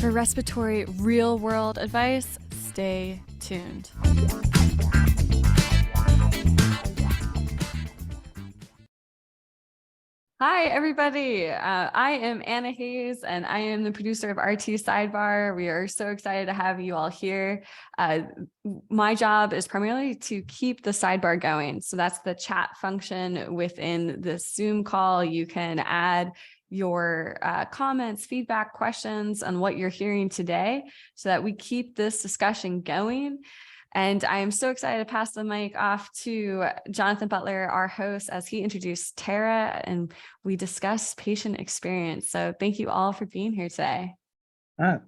For respiratory real-world advice, stay tuned. Hi, everybody. I am Anna Hayes, and I am the producer of RT Sidebar. We are so excited to have you all here. My job is primarily to keep the sidebar going. So that's the chat function within the Zoom call. You can add your comments, feedback, questions on what you're hearing today so that we keep this discussion going. And I am so excited to pass the mic off to Jonathan Butler, our host, as he introduced Tara and we discuss patient experience. So thank you all for being here today.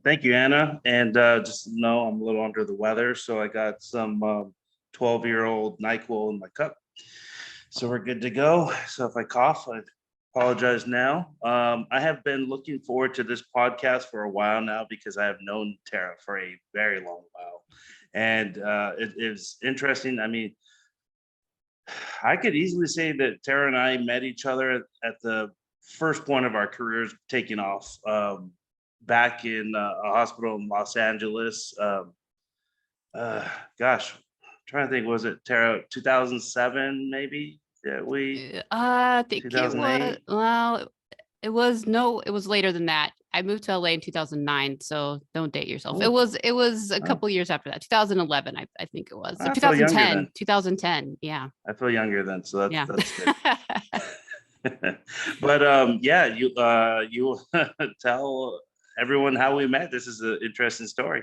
Thank you, Anna. And just to know, I'm a little under the weather, so I got some 12-year-old NyQuil in my cup. So we're good to go. So if I cough, I apologize now. I have been looking forward to this podcast for a while now because I have known Tara for a very long while. And it is interesting. I mean, I could easily say that Tara and I met each other at the first point of our careers taking off back in a hospital in Los Angeles. Gosh, I'm trying to think, was it Tara 2007 maybe that we? I think 2008? it was later than that. I moved to LA in 2009, so don't date yourself. Oh. It was a couple years after that. 2011, I think it was. I feel younger 2010. then. 2010, yeah. I feel younger then, so Yeah. that's good. But yeah, you tell everyone how we met. This is an interesting story.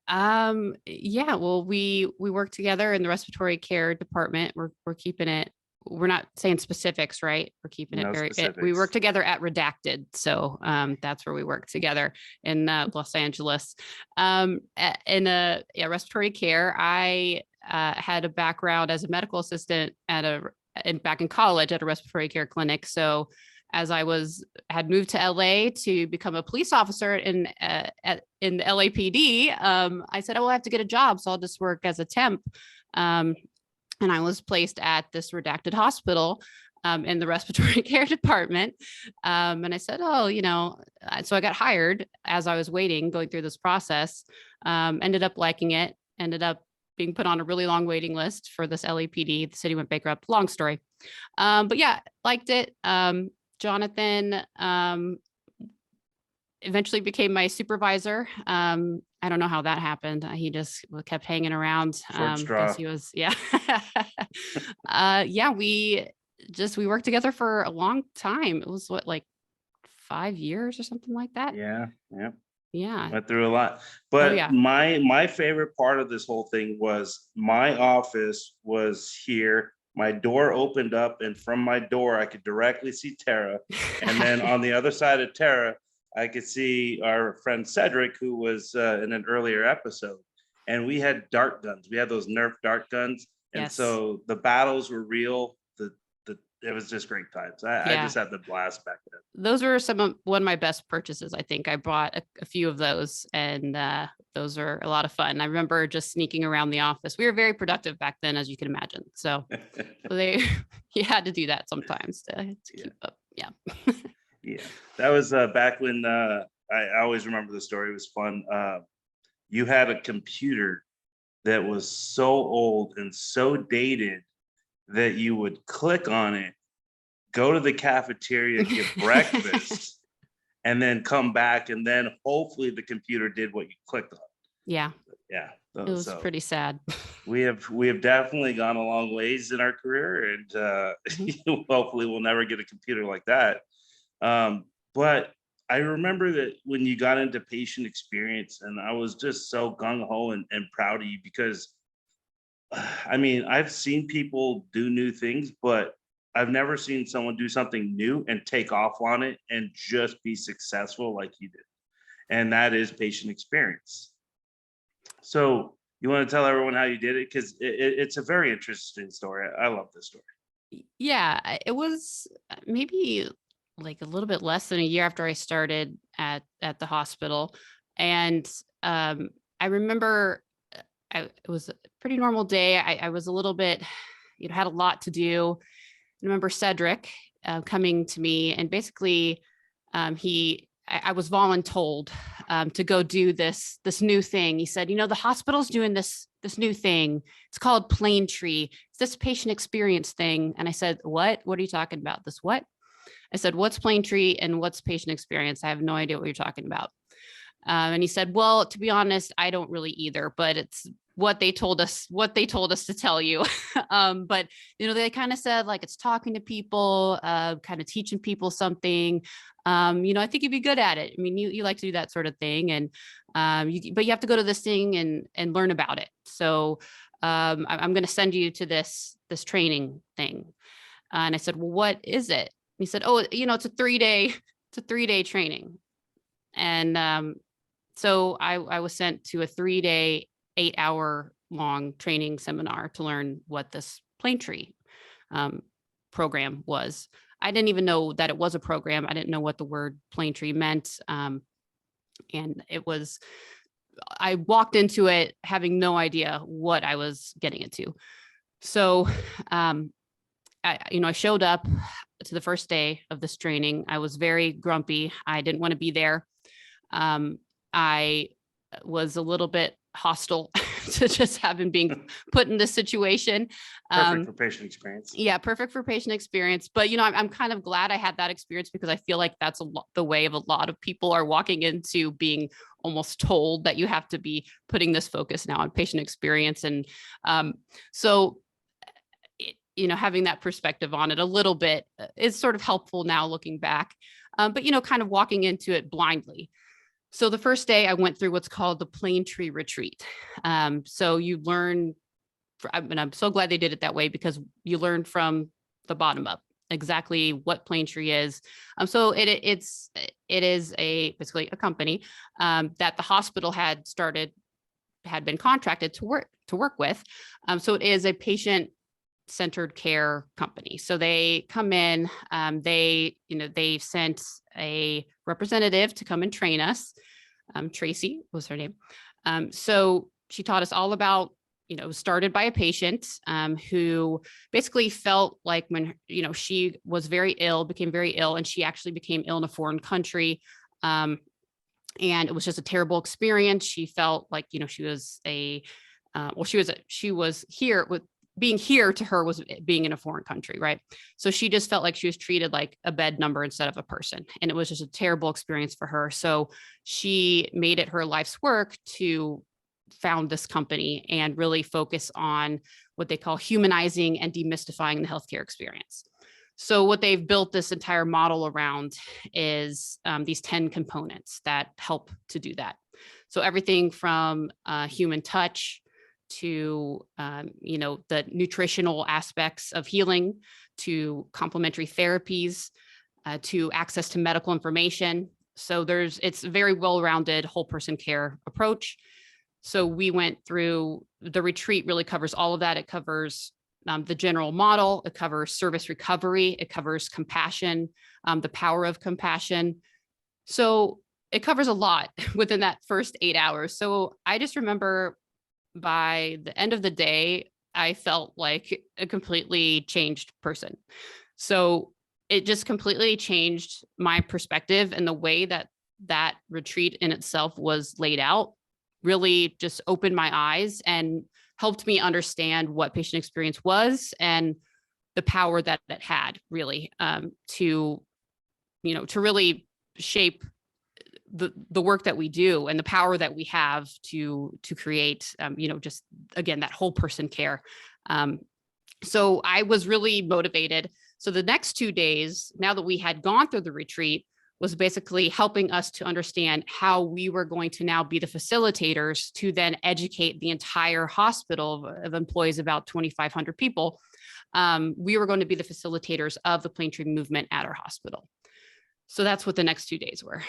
Yeah, well, we work together in the respiratory care department. We're keeping it. We're not saying specifics, right? We're keeping No it very. specifics. We work together at Redacted, so that's where we work together in Los Angeles. In respiratory care, I had a background as a medical assistant back in college at a respiratory care clinic. So as I had moved to LA to become a police officer in the LAPD, I said, "Oh, I have to get a job, so I'll just work as a temp." And I was placed at this Redacted hospital in the respiratory care department. And I said, "Oh, so I got hired as I was waiting, going through this process, ended up liking it, ended up being put on a really long waiting list for this LAPD. The city went bankrupt, long story. But yeah, liked it. Jonathan eventually became my supervisor. I don't know how that happened. He just kept hanging around. Guess he was, yeah. Yeah, we worked together for a long time. It was like 5 years or something like that. Yeah. Yeah. Went through a lot. But yeah. my favorite part of this whole thing was my office was here. My door opened up, and from my door, I could directly see Tara. And then on the other side of Tara, I could see our friend Cedric, who was in an earlier episode. And we had dart guns. We had those Nerf dart guns. And Yes. so the battles were real. It was just great times. I just had the blast back then. Those were one of my best purchases. I think I bought a few of those, and those are a lot of fun. I remember just sneaking around the office. We were very productive back then, as you can imagine. So you had to do that sometimes to keep up. Yeah. Yeah, that was back when I always remember the story. It was fun. You had a computer that was so old and so dated that you would click on it, go to the cafeteria, get breakfast, and then come back, and then hopefully the computer did what you clicked on. Yeah. Yeah. It was pretty sad. We have definitely gone a long ways in our career, and hopefully we'll never get a computer like that. But I remember that when you got into patient experience, and I was just so gung-ho and proud of you because I mean, I've seen people do new things, but I've never seen someone do something new and take off on it and just be successful like you did. And that is patient experience. So you want to tell everyone how you did it? Because it's a very interesting story. I love this story. Yeah, it was maybe like a little bit less than a year after I started at the hospital. And I remember it was a pretty normal day. I was a little bit, had a lot to do. I remember Cedric coming to me, and basically I was voluntold to go do this new thing. He said, the hospital's doing this new thing. It's called Plane Tree. It's this patient experience thing. And I said, what are you talking about? This what? I said, what's Plane Tree and what's patient experience? I have no idea what you're talking about. And he said, well, to be honest, I don't really either, but it's what they told us to tell you. But, they kind of said like, it's talking to people, kind of teaching people something. I think you'd be good at it. I mean, you like to do that sort of thing. And, but you have to go to this thing and learn about it. So I'm going to send you to this training thing. And I said, well, what is it? And he said, oh, it's a 3-day training. And so I was sent to a 3-day, 8-hour long training seminar to learn what this Plane Tree program was. I didn't even know that it was a program. I didn't know what the word Plane Tree meant. And I walked into it having no idea what I was getting into. So, I showed up to the first day of this training. I was very grumpy. I didn't want to be there. I was a little bit hostile to just being put in this situation. Perfect for patient experience. Yeah, perfect for patient experience. But, I'm kind of glad I had that experience because I feel like that's the way of a lot of people are walking into being almost told that you have to be putting this focus now on patient experience. And so, having that perspective on it a little bit is sort of helpful now looking back. But, kind of walking into it blindly. So the first day I went through what's called the Plane Tree Retreat. So you learn, and I'm so glad they did it that way because you learn from the bottom up exactly what Plane Tree is. So it is basically a company that the hospital had been contracted to work with. So it is a patient-centered care company. So they come in, they sent a representative to come and train us. Tracy was her name. So she taught us all about, started by a patient who basically felt like when, she was became very ill, and she actually became ill in a foreign country. And it was just a terrible experience. She felt like, she was she was here with, being here to her was being in a foreign country, right? So she just felt like she was treated like a bed number instead of a person. And it was just a terrible experience for her. So she made it her life's work to found this company and really focus on what they call humanizing and demystifying the healthcare experience. So what they've built this entire model around is these 10 components that help to do that. So everything from human touch, to, the nutritional aspects of healing, to complementary therapies, to access to medical information. So it's a very well-rounded whole person care approach. So we went through, the retreat really covers all of that. It covers the general model, it covers service recovery, it covers compassion, the power of compassion. So it covers a lot within that first 8 hours. So I just remember by the end of the day, I felt like a completely changed person. So it just completely changed my perspective, and the way that retreat in itself was laid out really just opened my eyes and helped me understand what patient experience was and the power that it had really to really shape the work that we do and the power that we have to create, just again, that whole person care. So I was really motivated. So the next 2 days, now that we had gone through the retreat, was basically helping us to understand how we were going to now be the facilitators to then educate the entire hospital of employees, about 2,500 people. We were going to be the facilitators of the Plane Tree movement at our hospital. So that's what the next 2 days were.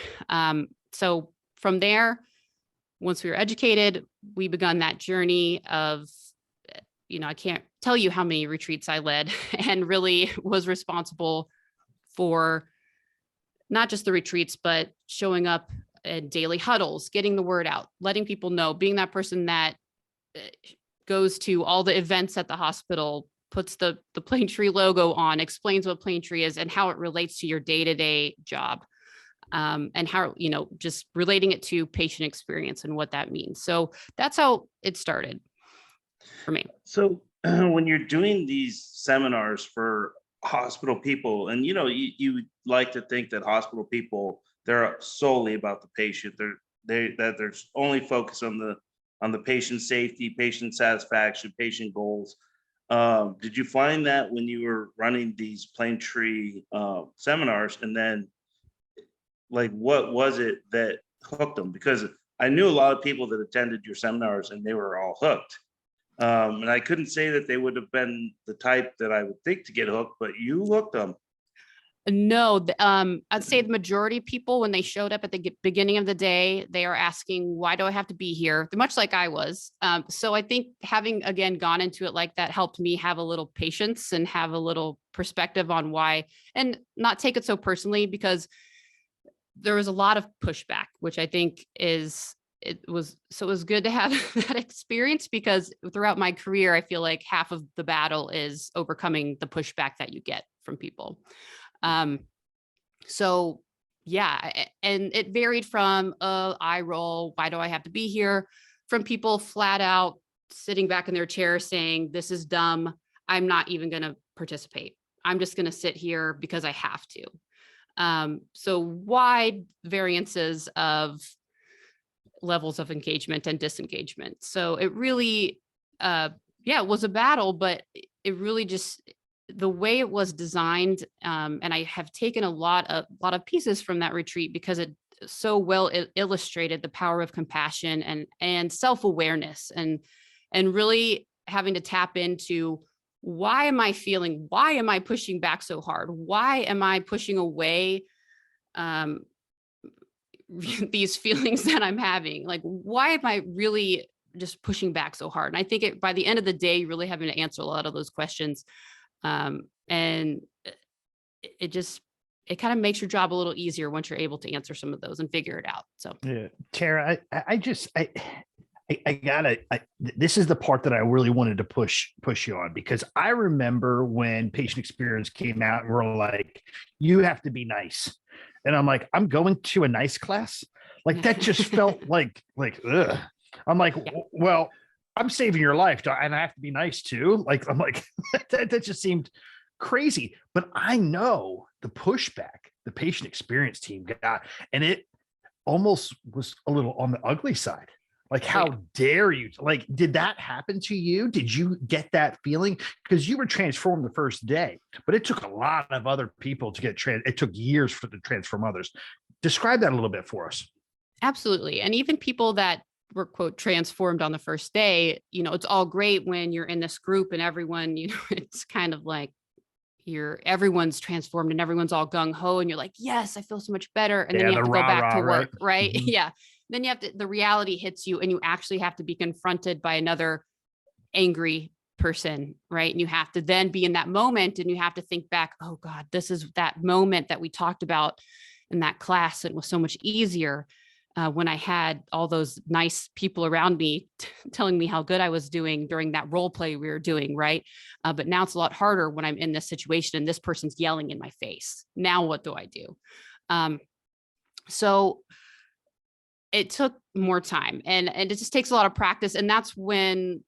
So from there, once we were educated, we begun that journey of, I can't tell you how many retreats I led, and really was responsible for not just the retreats, but showing up at daily huddles, getting the word out, letting people know, being that person that goes to all the events at the hospital, puts the Plane Tree logo on, explains what Plane Tree is and how it relates to your day-to-day job. and how, just relating it to patient experience and what that means. So that's how it started for me. So when you're doing these seminars for hospital people, and you like to think that hospital people, they're solely about the patient. That there's only focus on the patient safety, patient satisfaction, patient goals. Did you find that when you were running these Plaintree seminars, and then like what was it that hooked them? Because I knew a lot of people that attended your seminars and they were all hooked. And I couldn't say that they would have been the type that I would think to get hooked, but you hooked them. No, I'd say the majority of people, when they showed up at the beginning of the day, they are asking, why do I have to be here? They're much like I was. So I think having, again, gone into it like that helped me have a little patience and have a little perspective on why, and not take it so personally, because there was a lot of pushback, which I think it was good to have that experience, because throughout my career, I feel like half of the battle is overcoming the pushback that you get from people. So yeah, and it varied from eye roll, why do I have to be here, from people flat out sitting back in their chair saying, this is dumb, I'm not even going to participate, I'm just going to sit here because I have to. So wide variances of levels of engagement and disengagement. So it really, it was a battle, but it really just, the way it was designed, and I have taken a lot of pieces from that retreat, because it so well illustrated the power of compassion and self-awareness, and really having to tap into, why am I feeling, why am I pushing back so hard? Why am I pushing away these feelings that I'm having? Like, why am I really just pushing back so hard? And I think by the end of the day, really having to answer a lot of those questions. And it kind of makes your job a little easier once you're able to answer some of those and figure it out. So yeah, Tara, this is the part that I really wanted to push you on, because I remember when patient experience came out and we're like, you have to be nice. And I'm like, I'm going to a nice class. Like that just felt like, ugh. I'm like, well, I'm saving your life, and I have to be nice too. Like, I'm like, that just seemed crazy. But I know the pushback the patient experience team got, and it almost was a little on the ugly side. Like, how dare you? Like, did that happen to you? Did you get that feeling? Because you were transformed the first day, but it took a lot of other people to get it took years for to transform others. Describe that a little bit for us. Absolutely. And even people that were, quote, transformed on the first day, it's all great when you're in this group and everyone, it's kind of like everyone's transformed and everyone's all gung ho and you're like, yes, I feel so much better. And then you have to go back to work, right? Mm-hmm. Yeah. Then you have to, the reality hits you and you actually have to be confronted by another angry person, right? And you have to then be in that moment and you have to think back, oh God, this is that moment that we talked about in that class. It was so much easier when I had all those nice people around me telling me how good I was doing during that role play we were doing, right? But now it's a lot harder when I'm in this situation and this person's yelling in my face. Now what do I do? So it took more time and it just takes a lot of practice. And that's when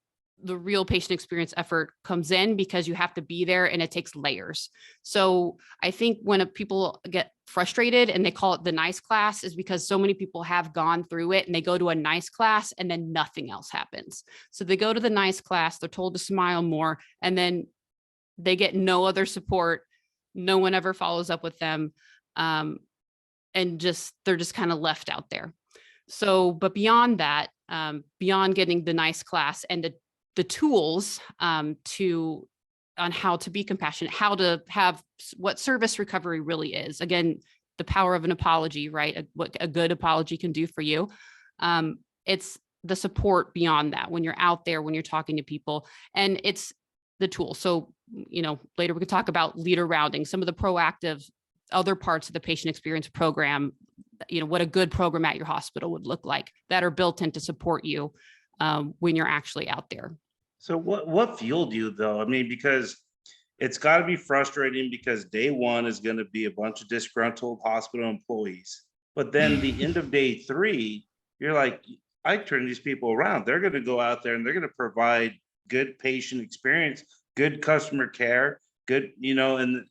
the real patient experience effort comes in, because you have to be there and it takes layers. So I think when people get frustrated and they call it the nice class is because so many people have gone through it and they go to a nice class and then nothing else happens. So they go to the nice class, they're told to smile more, and then they get no other support. No one ever follows up with them. And they're just kind of left out there. So, but beyond that, beyond getting the nice class and the tools on how to be compassionate, how to have what service recovery really is. Again, the power of an apology, right? What a good apology can do for you. It's the support beyond that when you're out there, when you're talking to people, and it's the tool. So, later we could talk about leader rounding, some of the proactive other parts of the patient experience program, what a good program at your hospital would look like that are built in to support you when you're actually out there. So what fueled you though? I mean, because it's got to be frustrating because day one is going to be a bunch of disgruntled hospital employees. But then the end of day 3, you're like, I turn these people around. They're going to go out there and they're going to provide good patient experience, good customer care, good, and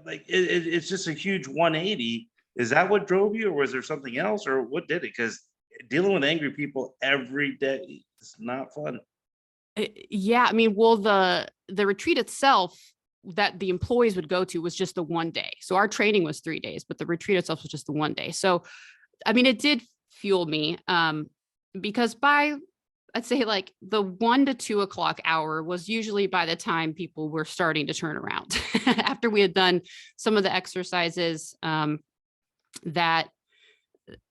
like it's just a huge 180. Is that what drove you, or was there something else, or what did it? Because dealing with angry people every day is not fun. Yeah, I mean, well, the retreat itself that the employees would go to was just the one day. So our training was 3 days, but the retreat itself was just the one day. So, I mean, it did fuel me because I'd say like the 1 to 2 o'clock hour was usually by the time people were starting to turn around after we had done some of the exercises that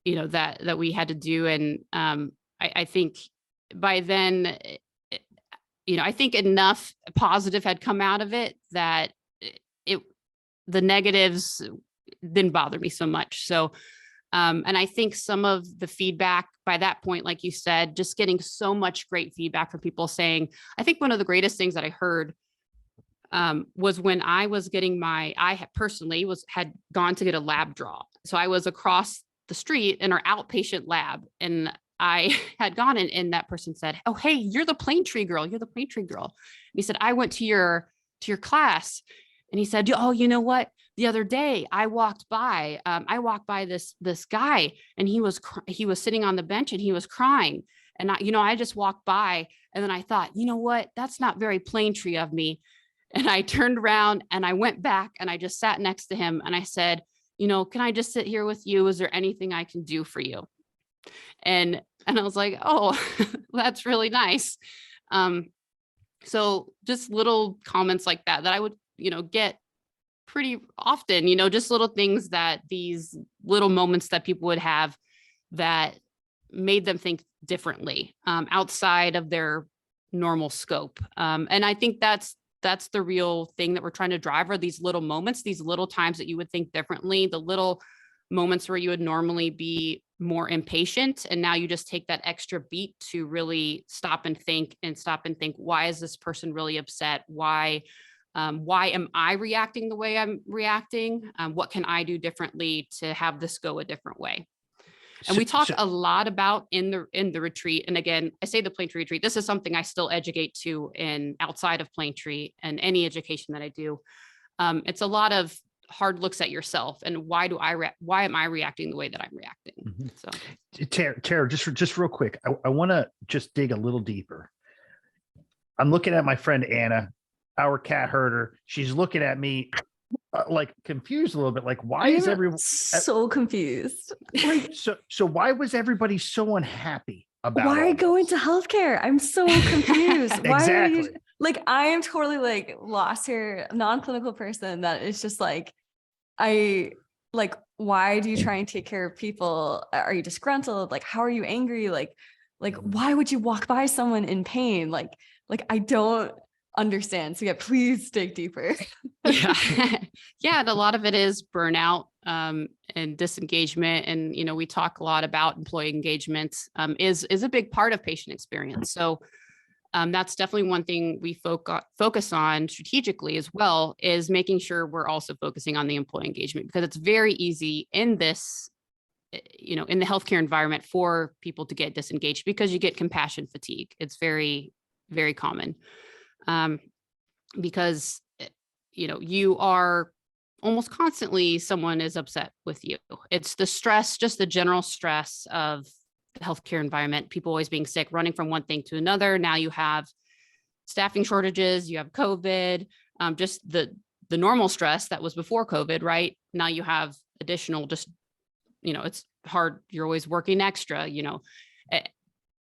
we had to do. And I think by then, I think enough positive had come out of it that the negatives didn't bother me so much. So, and I think some of the feedback by that point, like you said, just getting so much great feedback from people saying, I think one of the greatest things that I heard was when I was getting had gone to get a lab draw. So I was across the street in our outpatient lab, and I had gone and that person said, "Oh, hey, you're the plane tree girl. You're the plane tree girl." And he said, "I went to your class." And he said, "Oh, you know what? The other day I walked by this guy, and he was sitting on the bench and he was crying. And I just walked by, and then I thought, you know what? That's not very plane tree of me." And I turned around and I went back and I just sat next to him and I said, "Can I just sit here with you? Is there anything I can do for you?" And I was like, "Oh, that's really nice." So just little comments like that I would, get pretty often, just little things, that these little moments that people would have that made them think differently outside of their normal scope. And I think that's the real thing that we're trying to drive, are these little moments, these little times that you would think differently, the little moments where you would normally be more impatient. And now you just take that extra beat to really stop and think, why is this person really upset? Why am I reacting the way I'm reacting? What can I do differently to have this go a different way? And we talk a lot about in the retreat. And again, I say the plane tree retreat. This is something I still educate to in outside of plane tree and any education that I do. It's a lot of hard looks at yourself and why am I reacting the way that I'm reacting? Mm-hmm. So Tara, just real quick, I want to just dig a little deeper. I'm looking at my friend Anna, our cat herder. She's looking at me like confused a little bit. Like, why is everyone so confused? Like, so why was everybody so unhappy about? Why go into healthcare? I'm so confused. Exactly. Why are you like? I am totally like lost here. Non-clinical person that is just like, why do you try and take care of people? Are you disgruntled? Like, how are you angry? Like, why would you walk by someone in pain? Like I don't understand. So yeah, please dig deeper. Yeah. And a lot of it is burnout and disengagement. And, we talk a lot about employee engagement is a big part of patient experience. So that's definitely one thing we focus on strategically as well, is making sure we're also focusing on the employee engagement, because it's very easy in this, in the healthcare environment for people to get disengaged because you get compassion fatigue. It's very, very common because, you are almost constantly, someone is upset with you. It's the stress, just the general stress of the healthcare environment, people always being sick, running from one thing to another. Now you have staffing shortages, you have COVID, just the normal stress that was before COVID, right? Now you have additional, just, it's hard. You're always working extra,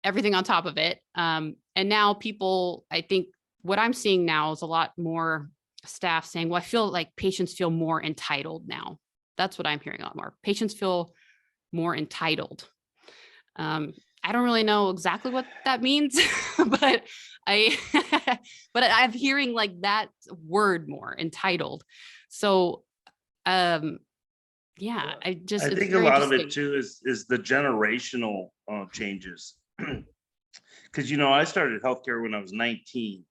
everything on top of it. And now people, I think what I'm seeing now is a lot more staff saying, well, I feel like patients feel more entitled now. That's what I'm hearing a lot more. Patients feel more entitled. I don't really know exactly what that means, but I'm hearing like that word more, entitled. So, I think a lot of it too is the generational changes. Because, I started healthcare when I was 19,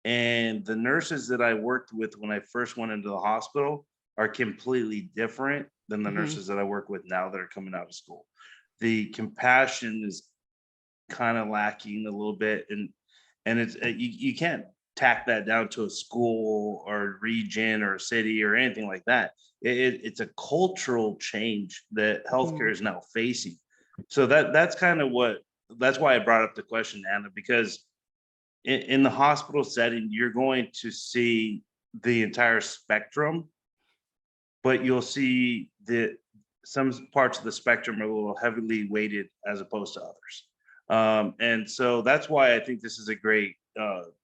and the nurses that I worked with when I first went into the hospital are completely different than the Mhm. nurses that I work with now that are coming out of school. The compassion is kind of lacking a little bit, and it's you can't tack that down to a school or a region or a city or anything like that. It's a cultural change that healthcare is now facing. So that's kind of that's why I brought up the question, Anna, because in the hospital setting, you're going to see the entire spectrum, but you'll see that some parts of the spectrum are a little heavily weighted as opposed to others. And so that's why I think this is a great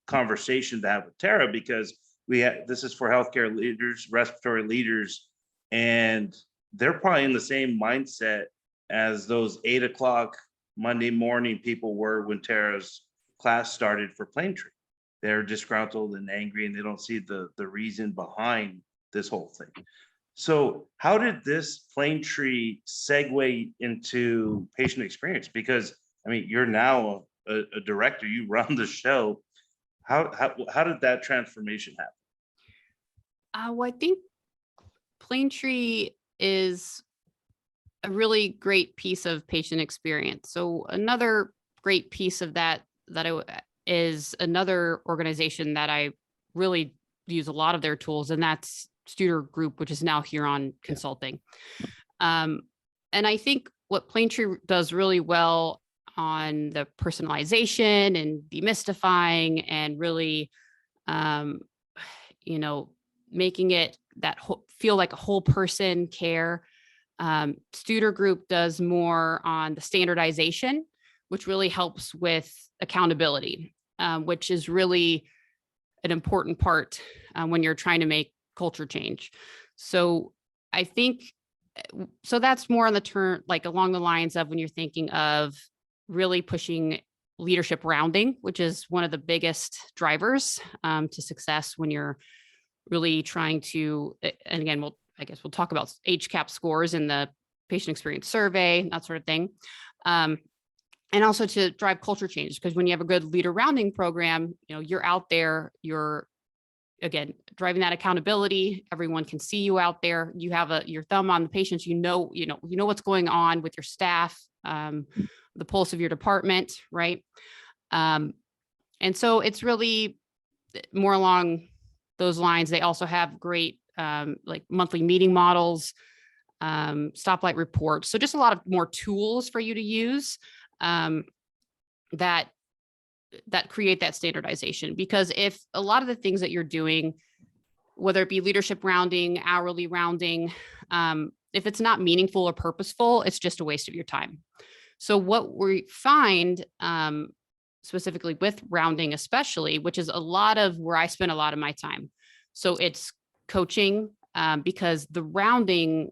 conversation to have with Tara, because this is for healthcare leaders, respiratory leaders, and they're probably in the same mindset as those 8 o'clock Monday morning people were when Tara's class started for Plaintree. They're disgruntled and angry, and they don't see the reason behind this whole thing. So how did this Plaintree segue into patient experience? Because I mean, you're now a director, you run the show. How did that transformation happen? Well, I think Plaintree is a really great piece of patient experience. So another great piece of that is another organization that I really use a lot of their tools, and that's Studer Group, which is now Huron Consulting. And I think what Plaintree does really well on the personalization and demystifying and really, making it feel like a whole person care. Studer Group does more on the standardization, which really helps with accountability, which is really an important part when you're trying to make culture change. So I think, so that's more on the turn, like along the lines of when you're thinking of really pushing leadership rounding, which is one of the biggest drivers to success when you're really trying to, and again, we'll talk about HCAP scores in the patient experience survey, that sort of thing. And also to drive culture change, because when you have a good leader rounding program, you're out there, you're again driving that accountability. Everyone can see you out there. You have your thumb on the patients. You know what's going on with your staff, the pulse of your department, right? And so it's really more along those lines. They also have great like monthly meeting models, stoplight reports. So just a lot of more tools for you to use that create that standardization. Because if a lot of the things that you're doing, whether it be leadership rounding, hourly rounding, if it's not meaningful or purposeful, it's just a waste of your time. So what we find, specifically with rounding, especially, which is a lot of where I spend a lot of my time. So it's coaching, because the rounding,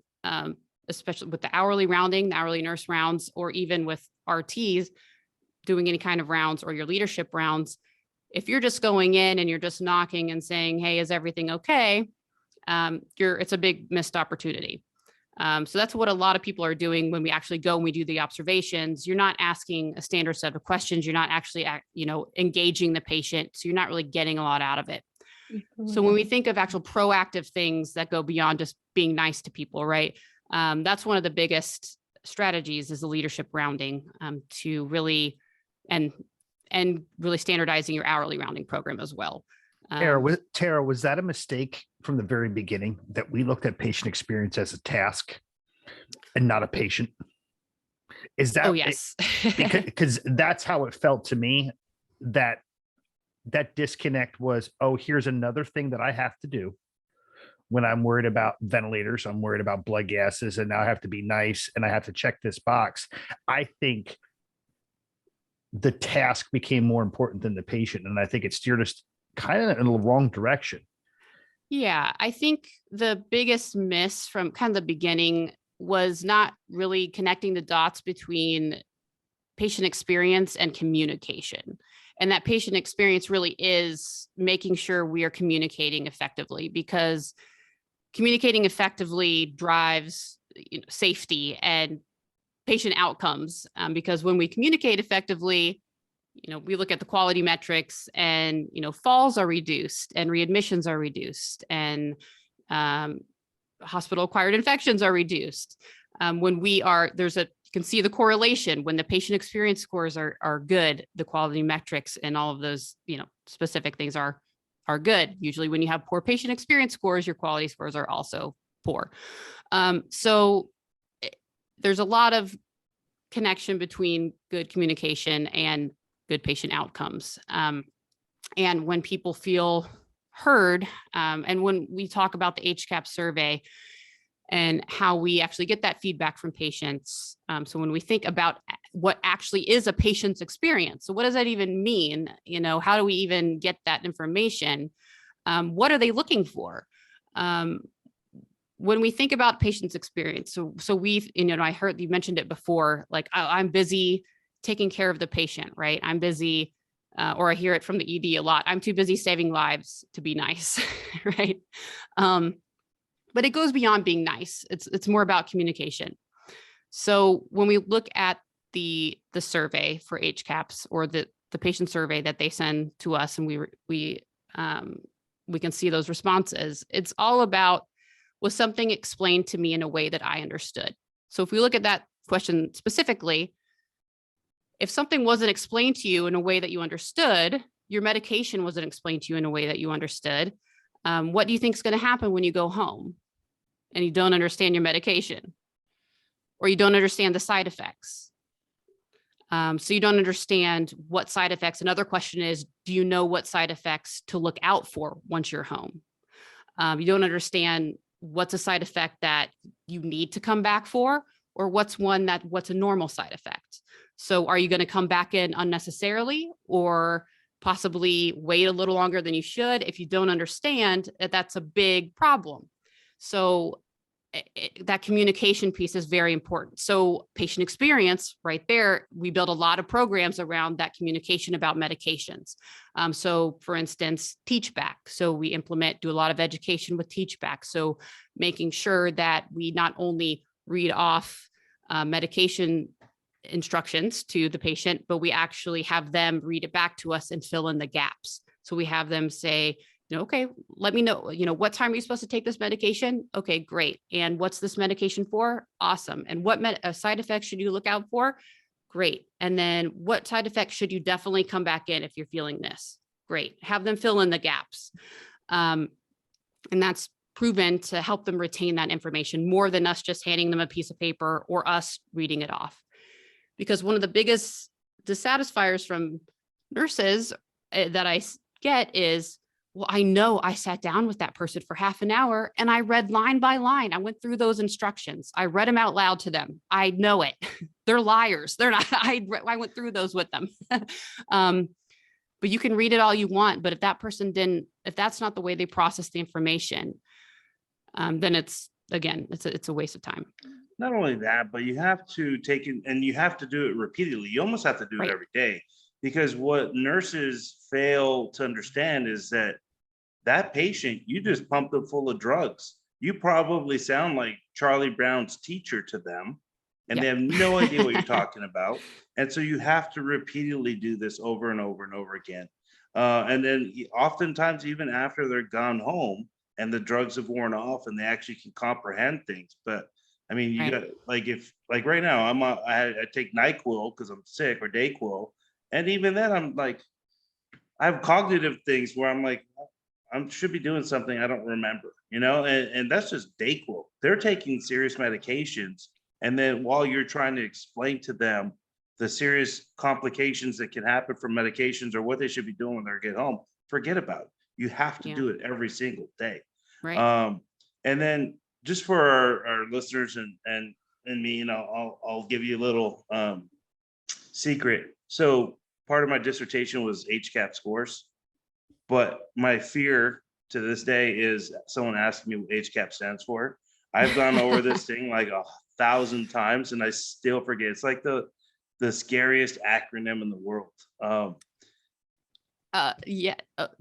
especially with the hourly rounding, the hourly nurse rounds, or even with RTs doing any kind of rounds or your leadership rounds, if you're just going in and you're just knocking and saying, hey, is everything okay? It's a big missed opportunity. So that's what a lot of people are doing when we actually go and we do the observations. You're not asking a standard set of questions. You're not actually, engaging the patient. So you're not really getting a lot out of it. So when we think of actual proactive things that go beyond just being nice to people, right? That's one of the biggest strategies is the leadership rounding, to really, and really standardizing your hourly rounding program as well. Tara, was that a mistake from the very beginning that we looked at patient experience as a task and not a patient? Is that? Oh, yes. because that's how it felt to me, that disconnect was, oh, here's another thing that I have to do when I'm worried about ventilators, I'm worried about blood gases, and now I have to be nice and I have to check this box. I think the task became more important than the patient. And I think it steered us kind of in the wrong direction. Yeah, I think the biggest miss from kind of the beginning was not really connecting the dots between patient experience and communication. And that patient experience really is making sure we are communicating effectively, because communicating effectively drives safety and patient outcomes. Because when we communicate effectively, we look at the quality metrics, and falls are reduced and readmissions are reduced, and hospital acquired infections are reduced. When you can see the correlation when the patient experience scores are good, the quality metrics and all of those, specific things are good. Usually when you have poor patient experience scores, your quality scores are also poor. So there's a lot of connection between good communication and good patient outcomes. And when people feel heard, and when we talk about the HCAP survey and how we actually get that feedback from patients. So when we think about what actually is a patient's experience, so what does that even mean? How do we even get that information? What are they looking for? When we think about patient's experience, so we've, I heard you mentioned it before, like I'm busy taking care of the patient, right? I'm busy, or I hear it from the ED a lot. I'm too busy saving lives to be nice, right? But it goes beyond being nice. It's more about communication. So when we look at the survey for HCAPS or the patient survey that they send to us, and we can see those responses, it's all about, was something explained to me in a way that I understood? So if we look at that question specifically, if something wasn't explained to you in a way that you understood, your medication wasn't explained to you in a way that you understood, what do you think is going to happen when you go home and you don't understand your medication, or you don't understand the side effects? So you don't understand what side effects. Another question is, do you know what side effects to look out for once you're home? You don't understand what's a side effect that you need to come back for, or what's a normal side effect. So are you going to come back in unnecessarily, or possibly wait a little longer than you should? If you don't understand, that's a big problem. So that communication piece is very important. So patient experience right there, we build a lot of programs around that communication about medications. So for instance, teach back. So we do a lot of education with teach back. So making sure that we not only read off medication instructions to the patient, but we actually have them read it back to us and fill in the gaps. So we have them say, okay, let me know, what time are you supposed to take this medication? Okay, great. And what's this medication for? Awesome. And what side effects should you look out for? Great. And then what side effects should you definitely come back in if you're feeling this? Great. Have them fill in the gaps. And that's proven to help them retain that information more than us just handing them a piece of paper or us reading it off. Because one of the biggest dissatisfiers from nurses that I get is, well, I know I sat down with that person for half an hour and I read line by line. I went through those instructions. I read them out loud to them. I know it. They're liars. They're not. I went through those with them. But you can read it all you want. But if that person if that's not the way they process the information, then it's a waste of time. Not only that, but you have to take it, and you have to do it repeatedly. You almost have to do it every day, because what nurses fail to understand is that patient, you just pumped them full of drugs. You probably sound like Charlie Brown's teacher to them, and they have no idea what you're talking about. And so you have to repeatedly do this over and over and over again. And then oftentimes, even after they're gone home and the drugs have worn off and they actually can comprehend things. But I mean, you got, like right now, I take NyQuil because I'm sick, or Dayquil. And even then I'm like, I have cognitive things where I'm like, I should be doing something I don't remember, and that's just Dayquil. They're taking serious medications. And then while you're trying to explain to them the serious complications that can happen from medications or what they should be doing when they get home, forget about it. You have to do it every single day. Right. And then just for our listeners and me, I'll give you a little secret. So part of my dissertation was HCAP scores, but my fear to this day is someone asking me what HCAP stands for. I've gone over this thing like 1,000 times and I still forget. It's like the scariest acronym in the world. Yeah.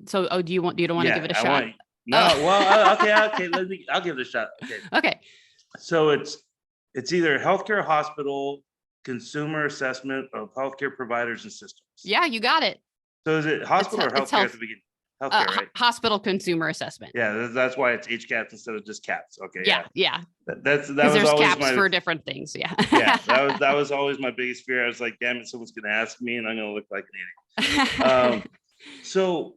So, you don't want to give it a shot? Okay. I'll give it a shot. Okay. So it's either healthcare hospital consumer assessment of healthcare providers and systems. Yeah, you got it. So is it hospital or healthcare at the beginning? Healthcare, right? Hospital consumer assessment. Yeah, that's why it's HCAPS instead of just CAPS. Okay, Yeah. that Because was there's always caps my for different things. Yeah. yeah, that was always my biggest fear. I was like, damn it, someone's gonna ask me, and I'm gonna look like an idiot. So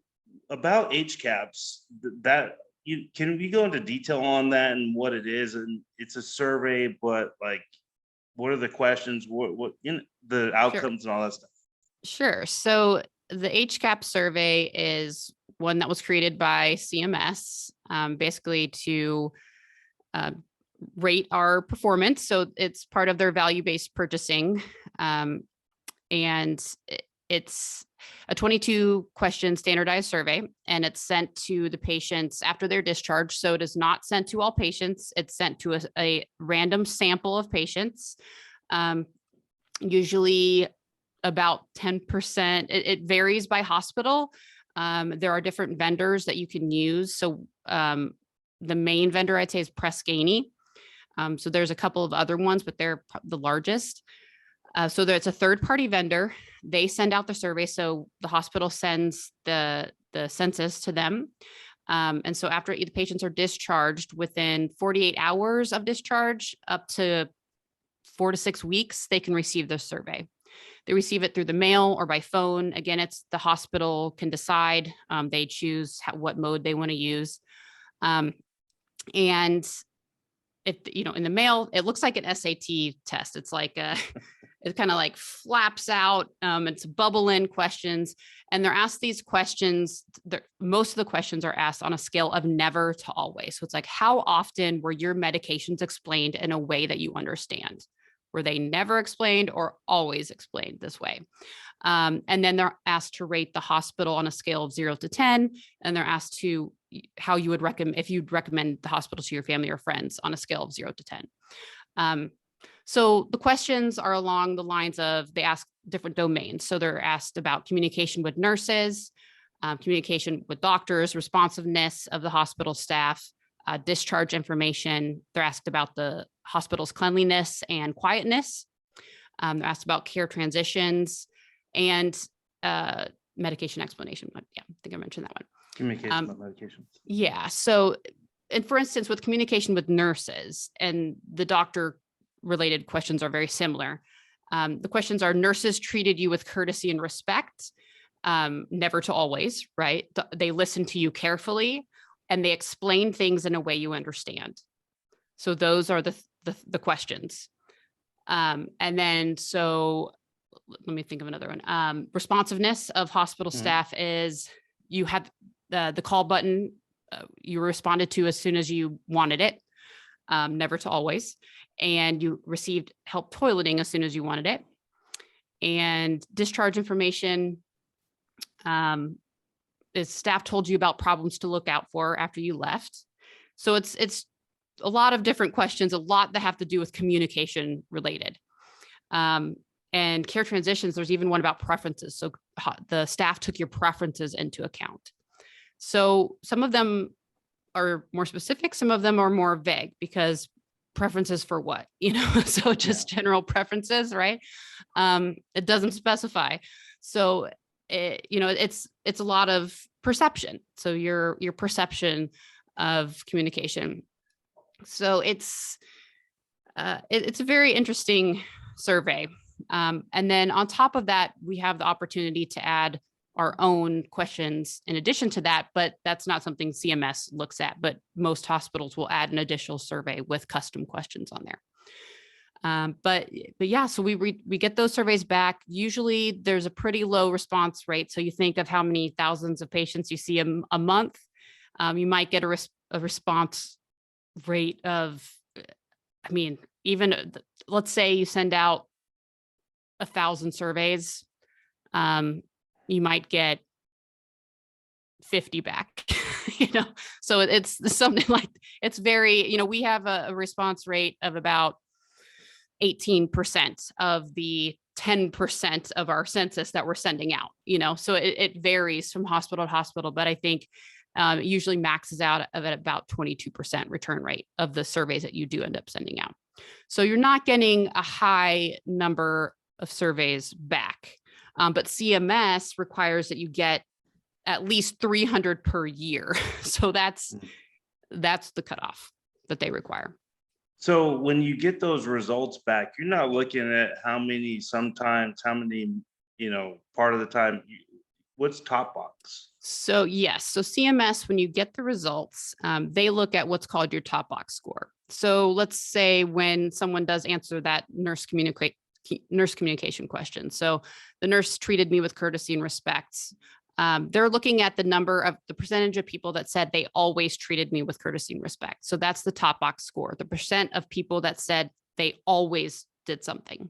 about HCAPS, that you can we go into detail on that and what it is? And it's a survey, but like, what are the questions? What the outcomes and all that stuff? Sure. So the HCAP survey is one that was created by CMS, basically to rate our performance. So it's part of their value-based purchasing. And it's a 22 question standardized survey, and it's sent to the patients after their discharge. So it is not sent to all patients. It's sent to a random sample of patients, usually about 10%. It varies by hospital. There are different vendors that you can use. So the main vendor I'd say is Press Ganey. So there's a couple of other ones, but they're the largest. So there's a third-party vendor. They send out the survey. So the hospital sends the census to them. And so after the patients are discharged, within 48 hours of discharge, up to 4 to 6 weeks, they can receive the survey. They receive it through the mail or by phone. Again, it's the hospital can decide. They choose what mode they want to use. And if, in the mail, it looks like an SAT test. It's like it kind of like flaps out. It's bubble in questions, and they're asked these questions. Most of the questions are asked on a scale of never to always. So it's like, how often were your medications explained in a way that you understand? Were they never explained or always explained this way? And then they're asked to rate the hospital on a scale of 0 to 10. And they're asked to how you would recommend, if you'd recommend the hospital to your family or friends on a scale of 0 to 10. So the questions are along the lines of, they ask different domains. So they're asked about communication with nurses, communication with doctors, responsiveness of the hospital staff, discharge information. They're asked about the hospital's cleanliness and quietness. They're asked about care transitions and medication explanation. Yeah, I think I mentioned that one. Communication about medications. Yeah. So, and for instance, with communication with nurses, and the doctor related questions are very similar. The questions are: nurses treated you with courtesy and respect, never to always, right? They listen to you carefully, and they explain things in a way you understand. So those are the questions. And then, so let me think of another one. Responsiveness of hospital staff is, you had the call button, you responded to as soon as you wanted it, never to always. And you received help toileting as soon as you wanted it. And discharge information, is staff told you about problems to look out for after you left. So it's a lot of different questions, a lot that have to do with communication related. And care transitions, there's even one about preferences. So the staff took your preferences into account. So some of them are more specific, some of them are more vague, because preferences for what, so just general preferences, right? It doesn't specify. So it's a lot of perception. So your perception of communication. So it's a very interesting survey. And then on top of that, we have the opportunity to add our own questions in addition to that, but that's not something CMS looks at, but most hospitals will add an additional survey with custom questions on there. But yeah, so we get those surveys back. Usually there's a pretty low response rate. So you think of how many thousands of patients you see a month, you might get a response rate of, even let's say you send out 1,000 surveys, you might get 50 back, so it's something like, it's very, we have a response rate of about 18% of the 10% of our census that we're sending out, so it varies from hospital to hospital, but I think it usually maxes out at about 22% return rate of the surveys that you do end up sending out. So you're not getting a high number of surveys back. But CMS requires that you get at least 300 per year. So that's the cutoff that they require. So when you get those results back, you're not looking at how many, part of the time, what's top box? So yes, so CMS, when you get the results, they look at what's called your top box score. So let's say when someone does answer that nurse communication question. So the nurse treated me with courtesy and respect. They're looking at the percentage of people that said they always treated me with courtesy and respect. So that's the top box score, the percent of people that said they always did something.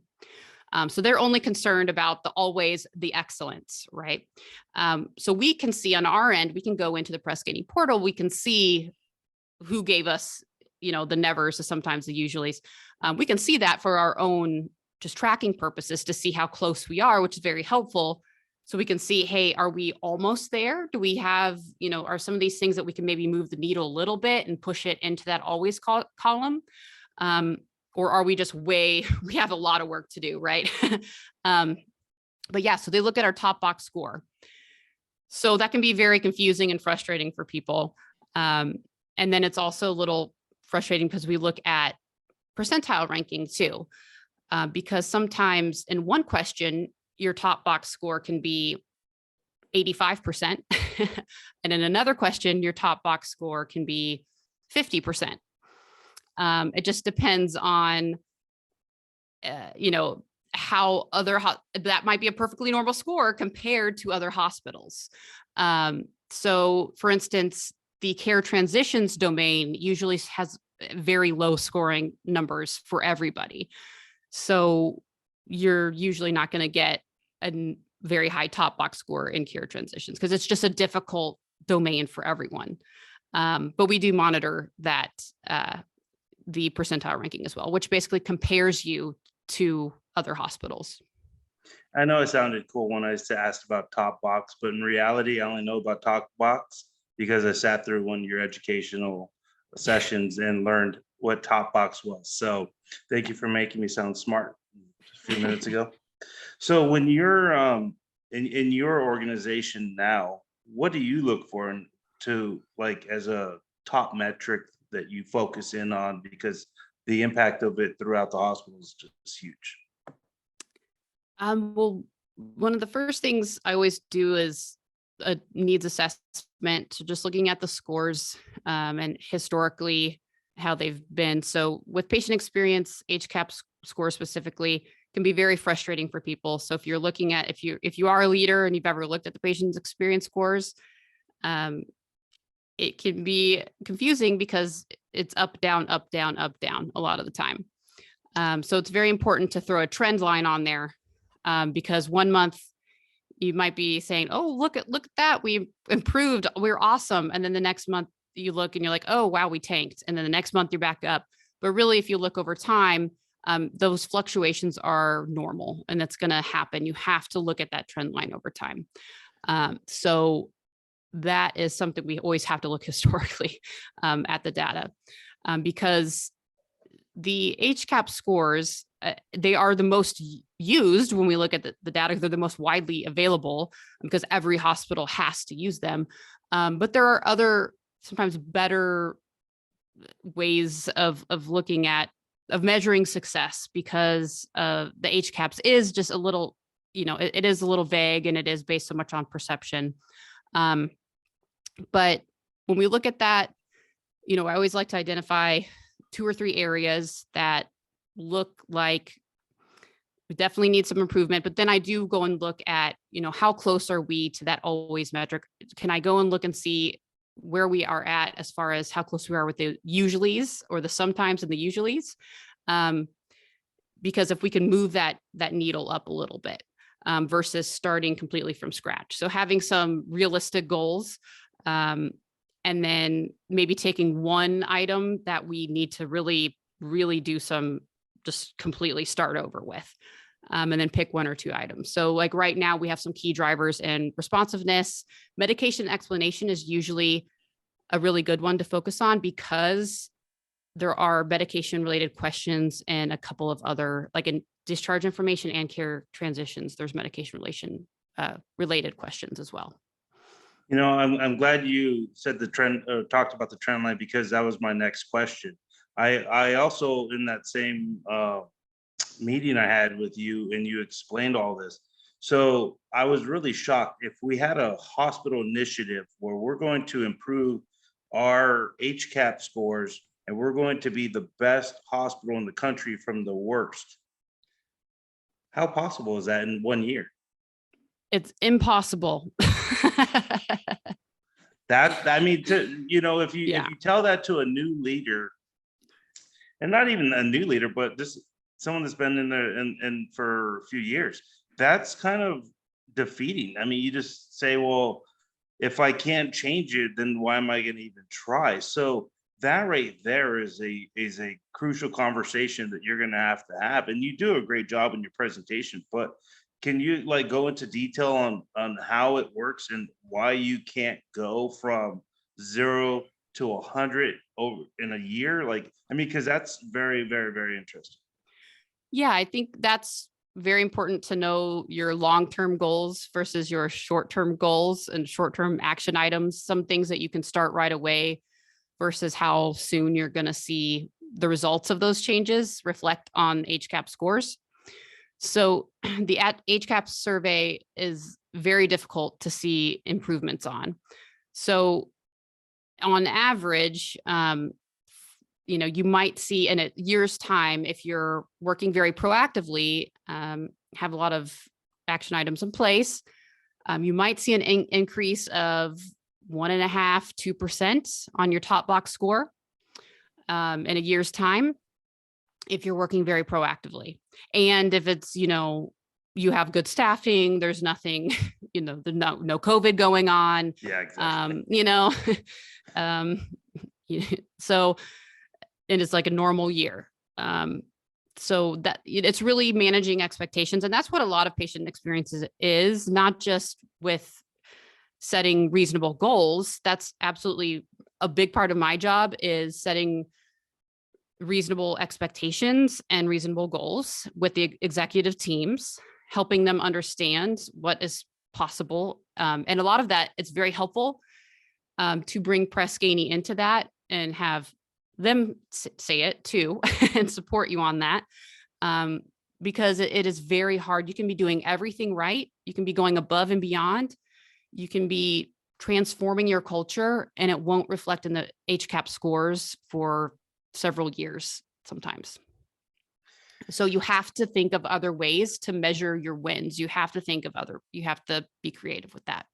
So they're only concerned about the excellence, right? So we can see on our end, we can go into the Press Ganey portal, we can see who gave us, the nevers, sometimes the usuallys. We can see that for our own just tracking purposes to see how close we are, which is very helpful. So we can see, hey, are we almost there? Do we have, are some of these things that we can maybe move the needle a little bit and push it into that always column? Or are we just we have a lot of work to do, right? But yeah, so they look at our top box score. So that can be very confusing and frustrating for people. And then it's also a little frustrating because we look at percentile ranking too, because sometimes in one question, your top box score can be 85%. And in another question, your top box score can be 50%. It just depends on, how that might be a perfectly normal score compared to other hospitals. So for instance, the care transitions domain usually has very low scoring numbers for everybody. So you're usually not going to get a very high top box score in care transitions because it's just a difficult domain for everyone. But we do monitor that, the percentile ranking as well, which basically compares you to other hospitals. I know it sounded cool when I asked about top box, but in reality, I only know about top box because I sat through one of your educational sessions and learned what top box was. So thank you for making me sound smart just a few minutes ago. So when you're in your organization now, what do you look for to as a top metric that you focus in on, because the impact of it throughout the hospital is just huge? Well, one of the first things I always do is a needs assessment. So just looking at the scores and historically how they've been. So with patient experience, HCAP score specifically can be very frustrating for people. So if you're looking at, if you are a leader and you've ever looked at the patient's experience scores, it can be confusing because it's up, down, up, down, up, down a lot of the time. So it's very important to throw a trend line on there because one month you might be saying, oh, look at that. We improved. We're awesome. And then the next month you look and you're like, oh, wow, we tanked. And then the next month you're back up. But really, if you look over time, those fluctuations are normal and that's going to happen. You have to look at that trend line over time. So that is something we always have to look historically at the data because the HCAP scores, they are the most used when we look at the data. They're the most widely available because every hospital has to use them. But there are other sometimes better ways of looking at, of measuring success because the HCAPS is just a little, it is a little vague and it is based so much on perception. But when we look at that, I always like to identify 2 or 3 areas that look like we definitely need some improvement. But then I do go and look at, how close are we to that always metric? Can I go and look and see where we are at as far as how close we are with the usuallys or the sometimes and the usuallys? Because if we can move that needle up a little bit versus starting completely from scratch. So having some realistic goals and then maybe taking one item that we need to really, really do some, just completely start over with, and then pick 1 or 2 items. So like right now we have some key drivers in responsiveness. Medication explanation is usually a really good one to focus on because there are medication related questions and a couple of other, like in discharge information and care transitions, there's medication related questions as well. I'm glad you said the trend, talked about the trend line, because that was my next question. I also, in that same meeting I had with you, and you explained all this. So I was really shocked. If we had a hospital initiative where we're going to improve our HCAP scores and we're going to be the best hospital in the country from the worst, how possible is that in 1 year? It's impossible. That, I mean, if you Yeah. if you tell that to a new leader, and not even a new leader, but just someone that's been in there and for a few years, that's kind of defeating. I mean, you just say, well, if I can't change it, then why am I going to even try? So that right there is a crucial conversation that you're going to have. And you do a great job in your presentation, but can you like go into detail on how it works and why you can't go from 0 to 100 over in a year? Like, I mean, because that's very, very, very interesting. Yeah, I think that's very important to know your long-term goals versus your short-term goals and short-term action items, some things that you can start right away versus how soon you're going to see the results of those changes reflect on HCAP scores. So the HCAP survey is very difficult to see improvements on. So on average, you might see in a year's time, if you're working very proactively, have a lot of action items in place, you might see an increase of 1.5%, 2% on your top box score in a year's time, if you're working very proactively. And if it's, you have good staffing, there's nothing, there's no COVID going on. Yeah, exactly. So, and it's like a normal year. So that it's really managing expectations. And that's what a lot of patient experiences is, not just with setting reasonable goals. That's absolutely a big part of my job, is setting reasonable expectations and reasonable goals with the executive teams, helping them understand what is possible. And a lot of that, it's very helpful to bring Press Ganey into that and have them say it too and support you on that, because it is very hard. You can be doing everything right. You can be going above and beyond. You can be transforming your culture, and it won't reflect in the HCAP scores for several years sometimes. So you have to think of other ways to measure your wins. You have to be creative with that.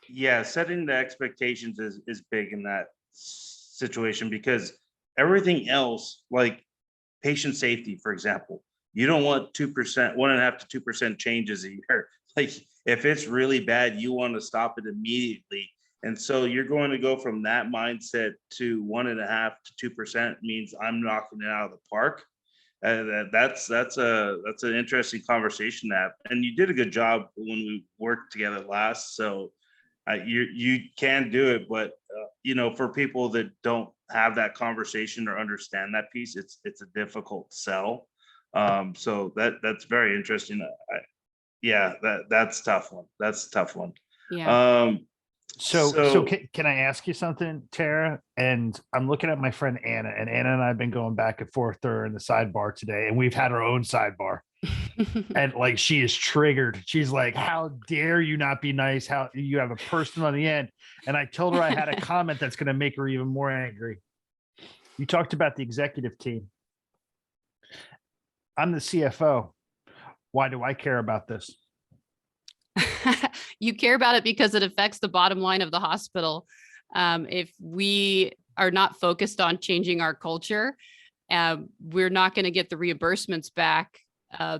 Yeah, setting the expectations is big in that situation, because everything else, like patient safety, for example, you don't want 2%, 1.5% to 2% changes a year. Like if it's really bad, you want to stop it immediately. And so you're going to go from that mindset to 1.5% to 2% means I'm knocking it out of the park. That's an interesting conversation to have. And you did a good job when we worked together last. So you can do it, but for people that don't have that conversation or understand that piece, it's a difficult sell. So that's very interesting. That's tough one. That's a tough one. Yeah. So can I ask you something, Tara? And I'm looking at my friend Anna, and Anna and I have been going back and forth there in the sidebar today, and we've had our own sidebar. And like, she is triggered. She's like, how dare you not be nice? How you have a person on the end. And I told her I had a comment that's going to make her even more angry. You talked about the executive team. I'm the CFO. Why do I care about this? You care about it because it affects the bottom line of the hospital. If we are not focused on changing our culture, we're not going to get the reimbursements back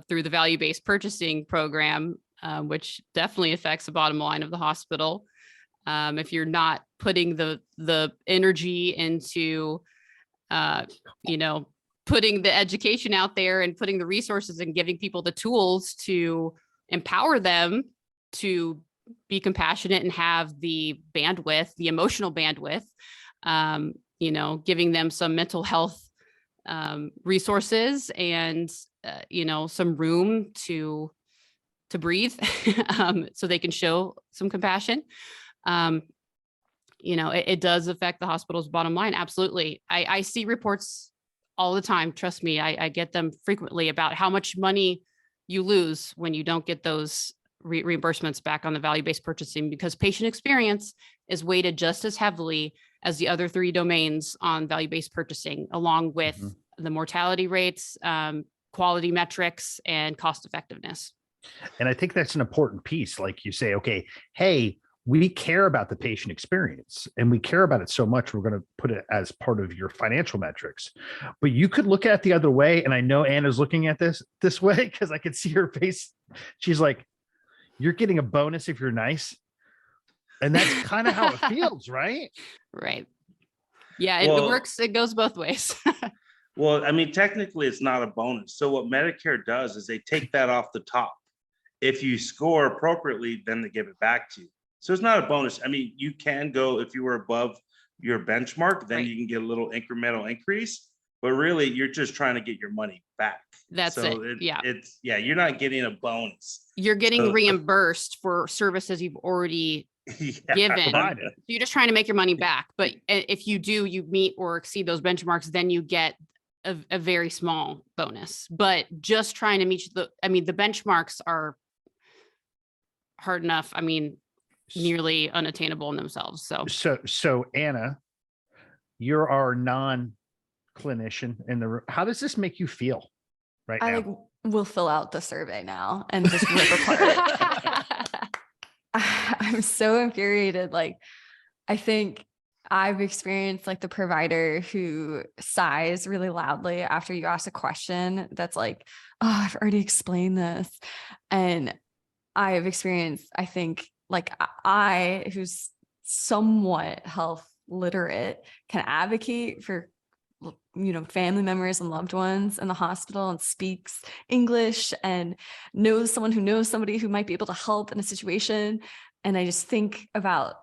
through the value-based purchasing program, which definitely affects the bottom line of the hospital. If you're not putting the energy into, putting the education out there and putting the resources and giving people the tools to empower them to be compassionate and have the bandwidth, the emotional bandwidth, giving them some mental health resources and, some room to breathe so they can show some compassion. It does affect the hospital's bottom line. Absolutely. I see reports all the time. Trust me, I get them frequently about how much money you lose when you don't get those reimbursements back on the value-based purchasing, because patient experience is weighted just as heavily as the other 3 domains on value-based purchasing, along with the mortality rates, quality metrics, and cost effectiveness. And I think that's an important piece. Like you say, okay, hey, we care about the patient experience and we care about it so much, we're going to put it as part of your financial metrics. But you could look at it the other way. And I know Anna's looking at this way because I could see her face. She's like, you're getting a bonus if you're nice. And that's kind of how it feels, right? Right. Yeah, it works. It goes both ways. Well, I mean, technically it's not a bonus. So what Medicare does is they take that off the top. If you score appropriately, then they give it back to you. So it's not a bonus. I mean, you can go, if you were above your benchmark, then you can get a little incremental increase, but really you're just trying to get your money back. That's so it. You're not getting a bonus. You're getting reimbursed for services you've already given. Provided. So you're just trying to make your money back. But if you meet or exceed those benchmarks, then you get a very small bonus. But just trying to meet the benchmarks are hard enough. I mean, nearly unattainable in themselves. So Anna, you're our non-clinician in the room. How does this make you feel right now? Will fill out the survey now and just rip apart. I'm so infuriated. Like, I think I've experienced like the provider who sighs really loudly after you ask a question that's like, oh, I've already explained this. And I have experienced, I think, like I, who's somewhat health literate, can advocate for, family members and loved ones in the hospital and speaks English and knows someone who knows somebody who might be able to help in a situation. And I just think about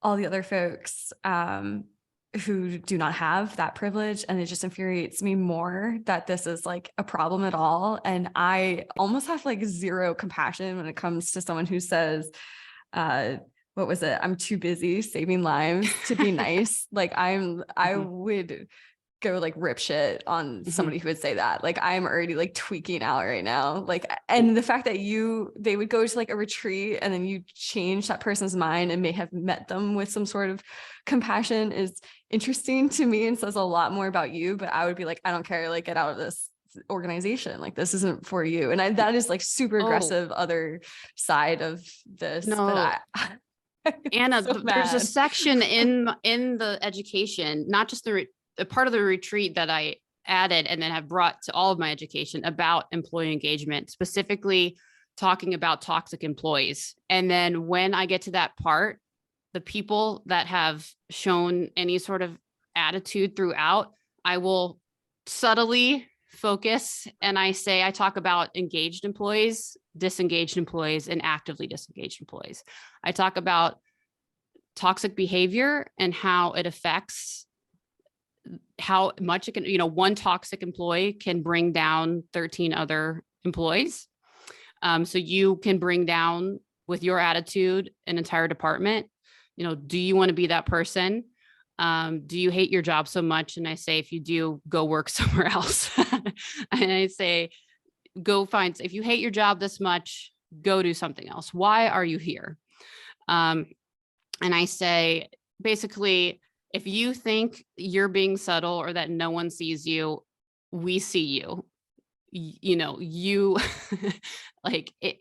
all the other folks who do not have that privilege. And it just infuriates me more that this is like a problem at all. And I almost have like zero compassion when it comes to someone who says, what was it? I'm too busy saving lives to be nice. Like I would go like rip shit on somebody who would say that. Like I'm already like tweaking out right now. Like, and the fact that they would go to like a retreat and then you change that person's mind and may have met them with some sort of compassion is interesting to me and says a lot more about you. But I would be like, I don't care, like get out of this organization. Like this isn't for you. And that is like super aggressive other side of this. No. But Anna, so there's a section in the education, not just a part of the retreat that I added and then have brought to all of my education about employee engagement, specifically talking about toxic employees. And then when I get to that part, the people that have shown any sort of attitude throughout, I will subtly focus and I talk about engaged employees, disengaged employees, and actively disengaged employees. I talk about toxic behavior and how it affects how much it can, one toxic employee can bring down 13 other employees. So you can bring down with your attitude an entire department. Do you want to be that person? Do you hate your job so much? And I say, if you do, go work somewhere else. And I say, if you hate your job this much, go do something else. Why are you here? And I say, basically, if you think you're being subtle or that no one sees you, we see you, you like it.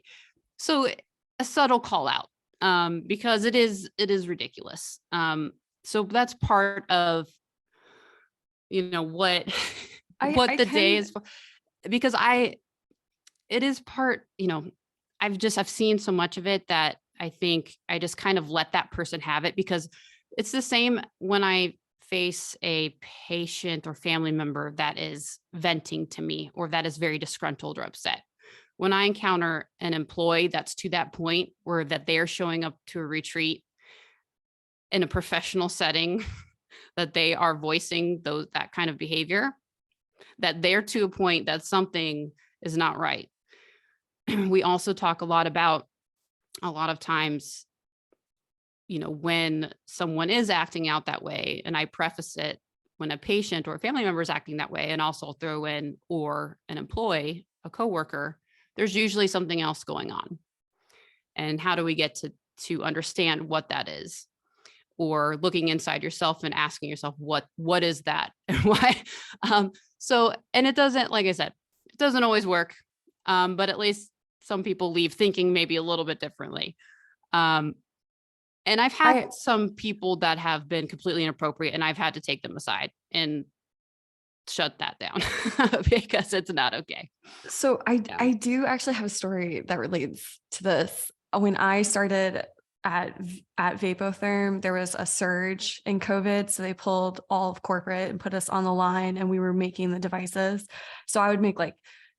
So a subtle call out, because it is ridiculous. So that's part of, what the day is for, because it is part, I've seen so much of it that I think I just kind of let that person have it, because it's the same when I face a patient or family member that is venting to me or that is very disgruntled or upset. When I encounter an employee that's to that point where that they're showing up to a retreat in a professional setting, that they are voicing that kind of behavior, that they're to a point that something is not right. We also talk a lot of times when someone is acting out that way, and I preface it when a patient or a family member is acting that way, and also throw in, or an employee, a coworker, there's usually something else going on. And how do we get to understand what that is? Or looking inside yourself and asking yourself, what is that? And why? And it doesn't, like I said, it doesn't always work. But at least some people leave thinking maybe a little bit differently. And I've had some people that have been completely inappropriate, and I've had to take them aside and shut that down because it's not okay. So I do actually have a story that relates to this. When I started at Vapotherm, there was a surge in COVID. So they pulled all of corporate and put us on the line, and we were making the devices. So I would make like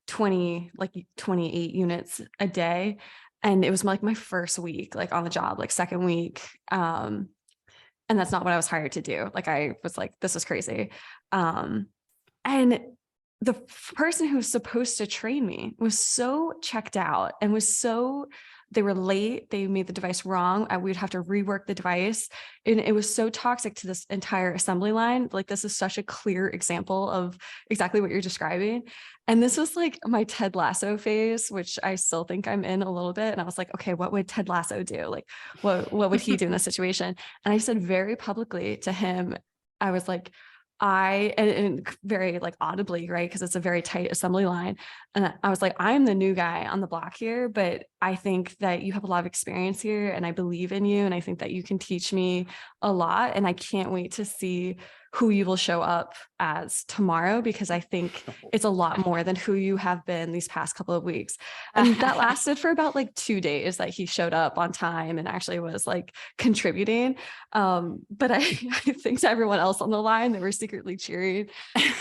28 units a day. And it was like my first week, like on the job, like second week. And that's not what I was hired to do. Like, I was like, this is crazy. And the person who was supposed to train me was so checked out and they were late. They made the device wrong. We'd have to rework the device. And it was so toxic to this entire assembly line. Like, this is such a clear example of exactly what you're describing. And this was like my Ted Lasso phase, which I still think I'm in a little bit. And I was like, okay, what would Ted Lasso do? Like, what would he do in this situation? And I said very publicly to him, I was like, and very like audibly, right? Because it's a very tight assembly line. And I was like, I'm the new guy on the block here, but I think that you have a lot of experience here, and I believe in you. And I think that you can teach me a lot. And I can't wait to see who you will show up as tomorrow, because I think it's a lot more than who you have been these past couple of weeks. And that lasted for about like 2 days that he showed up on time and actually was like contributing. But I think to everyone else on the line, they were secretly cheering.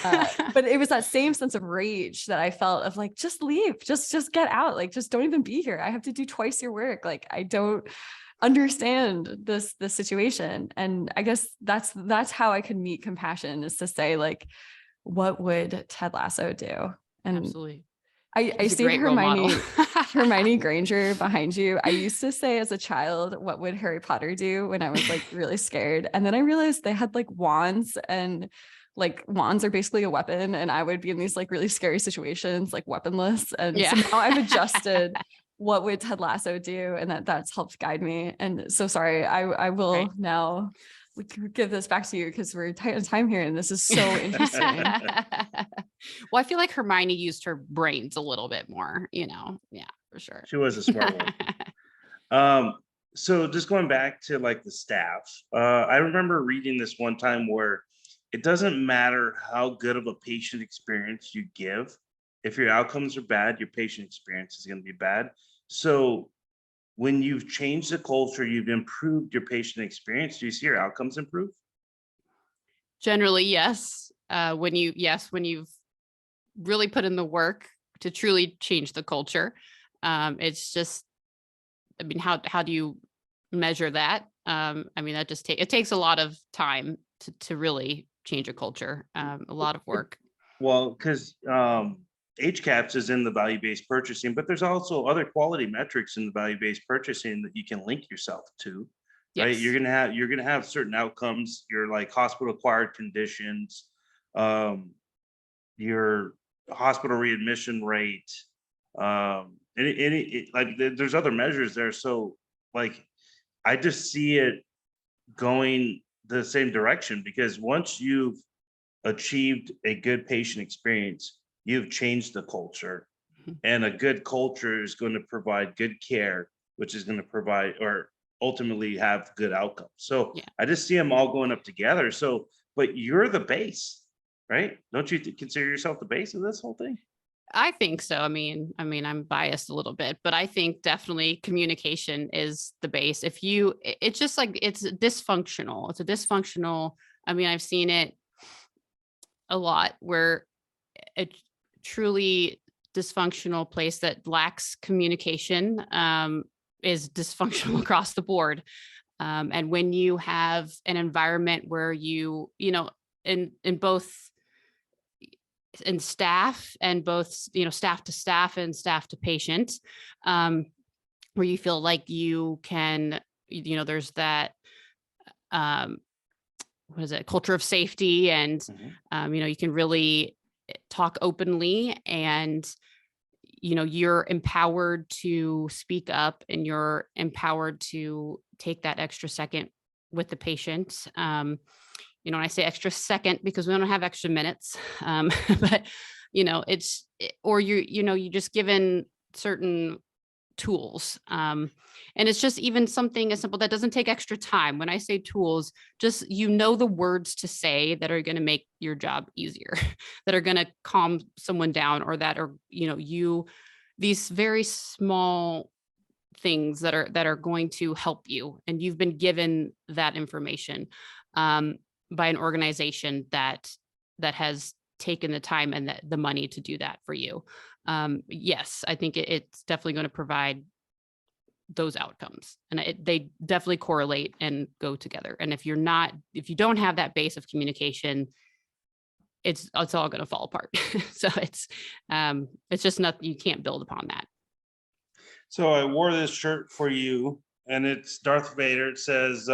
But it was that same sense of rage that I felt of like, just leave, just get out. Like, just don't even be here. I have to do twice your work. Like, I don't understand this situation. And I guess that's how I could meet compassion, is to say, like, what would Ted Lasso do? And absolutely. I see Hermione Granger behind you. I used to say as a child, what would Harry Potter do, when I was like really scared. And then I realized they had like wands, and like wands are basically a weapon. And I would be in these like really scary situations, like weaponless. And so now I've adjusted what would Ted Lasso do? And that's helped guide me. And so sorry, I will now give this back to you, because we're tight on time here, and this is so interesting. Well, I feel like Hermione used her brains a little bit more, yeah, for sure. She was a smart one. So just going back to like the staff, I remember reading this one time where it doesn't matter how good of a patient experience you give. If your outcomes are bad, your patient experience is going to be bad. So when you've changed the culture, you've improved your patient experience. Do you see your outcomes improve? Generally, yes. When you've really put in the work to truly change the culture, it's just, I mean, how do you measure that? I mean, that just it takes a lot of time to really change a culture, a lot of work. Well, because HCAPS is in the value-based purchasing, but there's also other quality metrics in the value-based purchasing that you can link yourself to. Right? Yes. You're gonna have certain outcomes. Your like hospital-acquired conditions, your hospital readmission rate, there's other measures there. So like, I just see it going the same direction, because once you've achieved a good patient experience, you've changed the culture, and a good culture is going to provide good care, which is going to provide or ultimately have good outcomes. So I just see them all going up together. So, but you're the base, right? Don't you consider yourself the base of this whole thing? I think so. I mean, I'm biased a little bit, but I think definitely communication is the base. It's just like, it's dysfunctional. It's a dysfunctional. I mean, I've seen it a lot where a truly dysfunctional place that lacks communication is dysfunctional across the board. And when you have an environment where in both in staff and both, staff to staff and staff to patient, where you feel like you can there's that, what is it, culture of safety, and you can really talk openly, and you're empowered to speak up, and you're empowered to take that extra second with the patient. And I say extra second because we don't have extra minutes, but you just given certain tools. And it's just even something as simple that doesn't take extra time. When I say tools, just, the words to say that are going to make your job easier, that are going to calm someone down, or that are, these very small things that are going to help you. And you've been given that information by an organization that has taken the time and the money to do that for you. Yes, I think it's definitely going to provide those outcomes, and they definitely correlate and go together. And if you don't have that base of communication, it's all going to fall apart. So it's just nothing, you can't build upon that. So I wore this shirt for you, and it's Darth Vader. It says,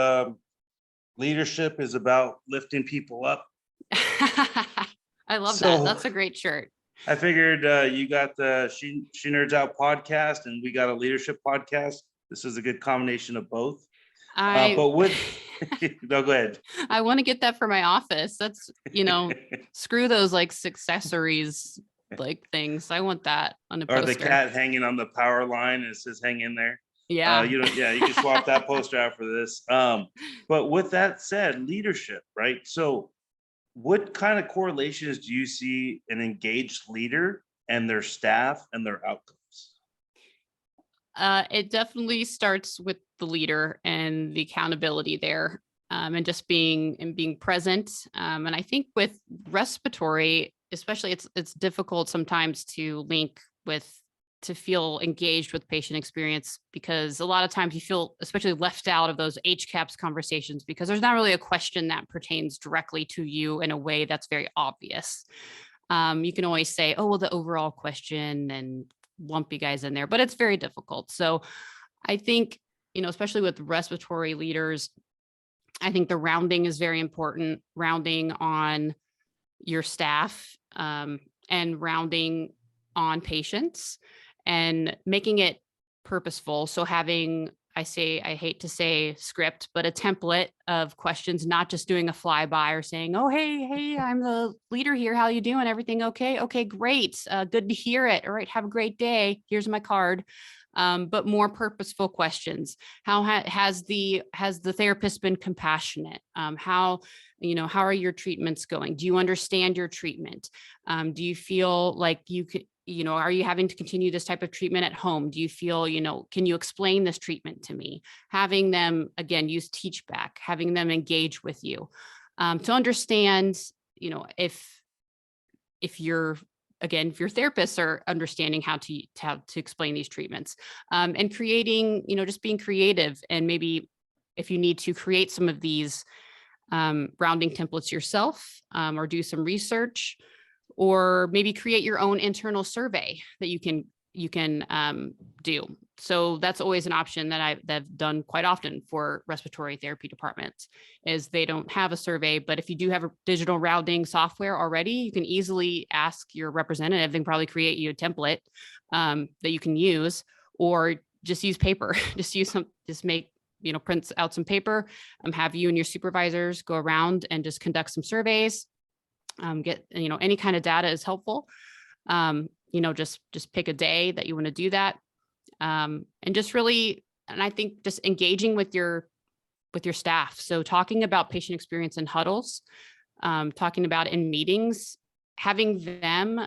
leadership is about lifting people up. I love that. That's a great shirt. I figured you got the She Nerds Out podcast, and we got a leadership podcast. This is a good combination of both. But no, go ahead. I want to get that for my office. That's, screw those like accessories, like things. I want that on a poster. Or the cat hanging on the power line, and it says "hang in there." Yeah. You can swap that poster out for this. But with that said, leadership, right? So what kind of correlations do you see an engaged leader and their staff and their outcomes? It definitely starts with the leader and the accountability there, and just being present. And I think with respiratory, especially, it's difficult sometimes to link to feel engaged with patient experience, because a lot of times you feel especially left out of those HCAPS conversations, because there's not really a question that pertains directly to you in a way that's very obvious. You can always say, oh, well, the overall question, and lump you guys in there, but it's very difficult. So I think, especially with respiratory leaders, I think the rounding is very important, rounding on your staff, and rounding on patients, and making it purposeful. So having, I hate to say script, but a template of questions, not just doing a flyby or saying, oh, hey, I'm the leader here. How you doing? Everything okay? Okay, great. Good to hear it. All right. Have a great day. Here's my card. But more purposeful questions. How has the therapist been compassionate? How are your treatments going? Do you understand your treatment? Do you feel like you could, are you having to continue this type of treatment at home? Do you feel, can you explain this treatment to me? Having them, again, use teach back, having them engage with you, to understand, if your therapists are understanding how to explain these treatments, and creating, just being creative. And maybe if you need to create some of these rounding templates yourself, or do some research, or maybe create your own internal survey that you can do. So that's always an option that I've done quite often for respiratory therapy departments, is they don't have a survey, but if you do have a digital rounding software already, you can easily ask your representative. They can probably create you a template that you can use, or just use paper. just make, prints out some paper, have you and your supervisors go around and just conduct some surveys. Get, any kind of data is helpful. Just pick a day that you want to do that. And just really, and I think just engaging with your staff. So talking about patient experience in huddles, talking about in meetings, having them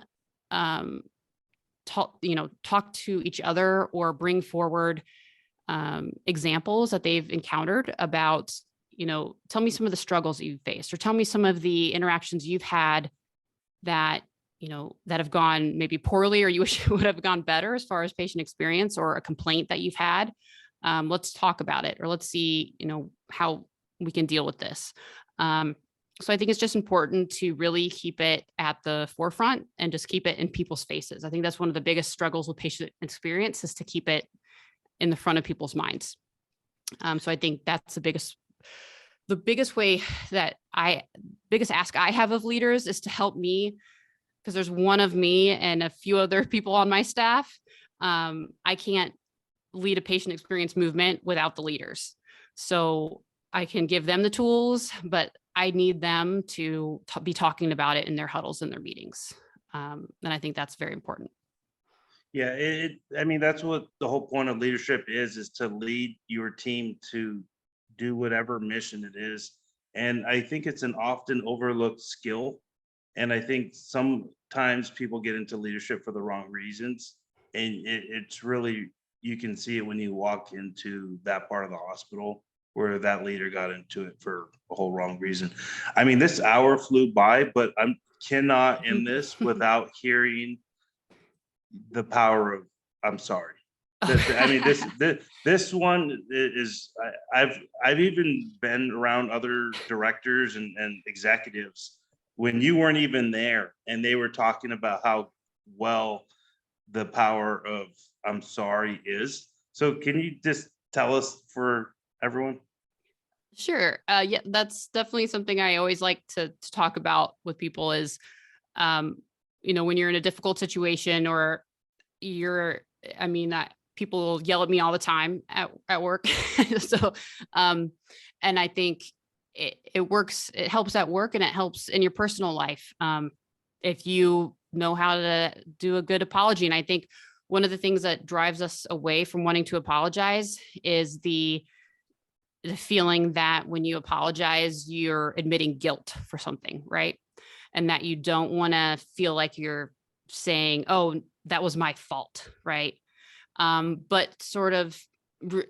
talk to each other, or bring forward examples that they've encountered about, tell me some of the struggles that you've faced, or tell me some of the interactions you've had that, that have gone maybe poorly, or you wish it would have gone better as far as patient experience, or a complaint that you've had. Let's talk about it, or let's see, how we can deal with this. So I think it's just important to really keep it at the forefront and just keep it in people's faces. I think that's one of the biggest struggles with patient experience, is to keep it in the front of people's minds. So I think that's the biggest way that biggest ask I have of leaders is to help me, because there's one of me and a few other people on my staff. I can't lead a patient experience movement without the leaders. So I can give them the tools, but I need them to be talking about it in their huddles and their meetings. And I think that's very important. Yeah, I mean, that's what the whole point of leadership is to lead your team to do whatever mission it is. And I think it's an often overlooked skill. And I think sometimes people get into leadership for the wrong reasons. And it's really, you can see it when you walk into that part of the hospital where that leader got into it for a whole wrong reason. I mean, this hour flew by, but I cannot end this without hearing the power of I'm sorry. I mean, this one is, I've even been around other directors and executives when you weren't even there, and they were talking about how well the power of I'm sorry is. So can you just tell us for everyone? Sure. Yeah, that's definitely something I always like to talk about with people is, when you're in a difficult situation or people yell at me all the time at work. So, and I think it works, it helps at work and it helps in your personal life. If you know how to do a good apology. And I think one of the things that drives us away from wanting to apologize is the feeling that when you apologize, you're admitting guilt for something, right? And that you don't want to feel like you're saying, oh, that was my fault, right? But sort of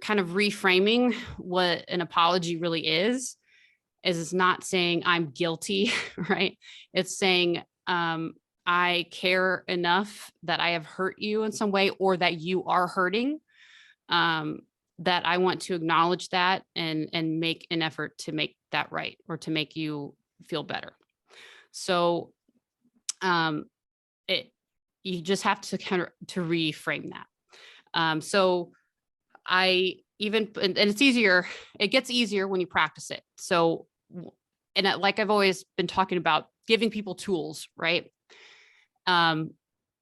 kind of reframing what an apology really is it's not saying I'm guilty, right? It's saying I care enough that I have hurt you in some way or that you are hurting, that I want to acknowledge that and make an effort to make that right or to make you feel better. So you just have to kind of to reframe that. So and it's easier, it gets easier when you practice it. So, like I've always been talking about giving people tools, right? And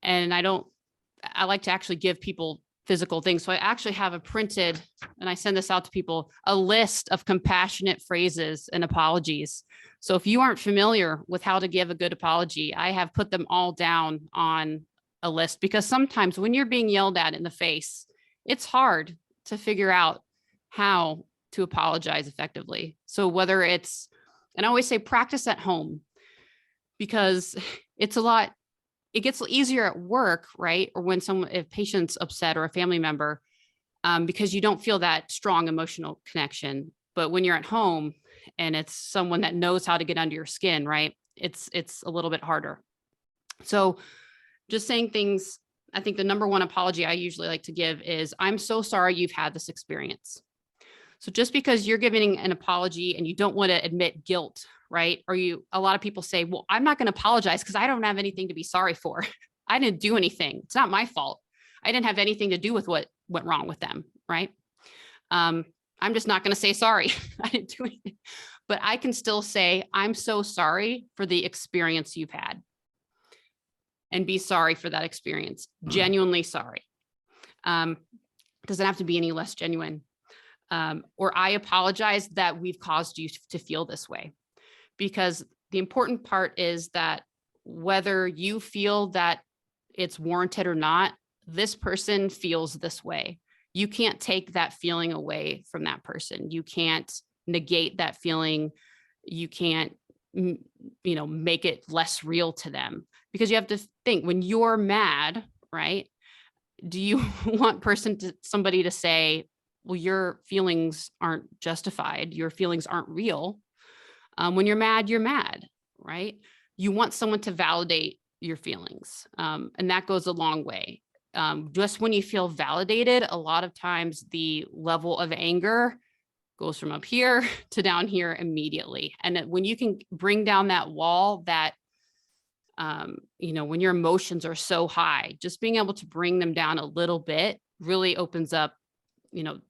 I like to actually give people physical things. So I actually have and I send this out to people, a list of compassionate phrases and apologies. So if you aren't familiar with how to give a good apology, I have put them all down on a list, because sometimes when you're being yelled at in the face, it's hard to figure out how to apologize effectively. So and I always say practice at home, because it gets easier at work, right? Or when if patient's upset or a family member, because you don't feel that strong emotional connection. But when you're at home and it's someone that knows how to get under your skin, right? It's a little bit harder. So just saying things, I think the number one apology I usually like to give is, I'm so sorry you've had this experience. So just because you're giving an apology and you don't want to admit guilt, right? A lot of people say, well, I'm not going to apologize because I don't have anything to be sorry for. I didn't do anything. It's not my fault. I didn't have anything to do with what went wrong with them, right? I'm just not going to say sorry. I didn't do anything. But I can still say, I'm so sorry for the experience you've had. And be sorry for that experience. Genuinely sorry. Doesn't have to be any less genuine. Or I apologize that we've caused you to feel this way. Because the important part is that whether you feel that it's warranted or not, this person feels this way. You can't take that feeling away from that person. You can't negate that feeling. You can't, make it less real to them, because you have to think, when you're mad, right? Do you want somebody to say, well, your feelings aren't justified. Your feelings aren't real. When you're mad, right? You want someone to validate your feelings. And that goes a long way. Just when you feel validated, a lot of times the level of anger goes from up here to down here immediately. And when you can bring down that wall that, when your emotions are so high, just being able to bring them down a little bit really opens up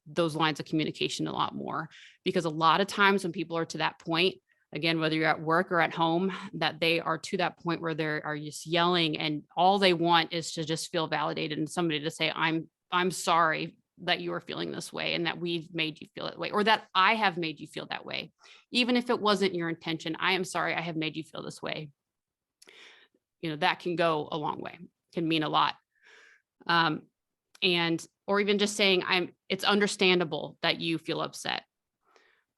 those lines of communication a lot more, because a lot of times when people are to that point, again, whether you're at work or at home, that they are to that point where they are just yelling and all they want is to just feel validated and somebody to say, I'm sorry that you are feeling this way and that we've made you feel that way, or that I have made you feel that way. Even if it wasn't your intention, I am sorry I have made you feel this way. That can go a long way, can mean a lot. Or even just saying, it's understandable that you feel upset.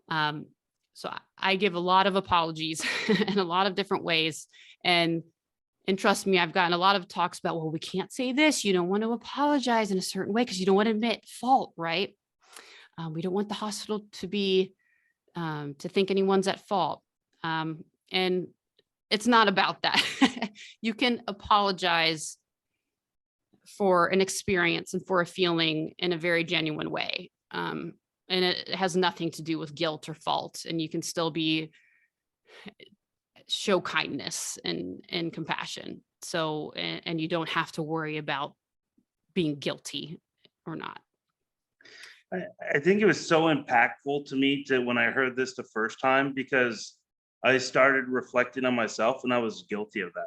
So I give a lot of apologies in a lot of different ways. And trust me, I've gotten a lot of talks about, well, we can't say this. You don't want to apologize in a certain way because you don't want to admit fault, right? We don't want the hospital to be, to think anyone's at fault. And it's not about that. You can apologize for an experience and for a feeling in a very genuine way. And it has nothing to do with guilt or fault. And you can still show kindness and compassion. So, and you don't have to worry about being guilty or not. I think it was so impactful to me when I heard this the first time, because I started reflecting on myself and I was guilty of that.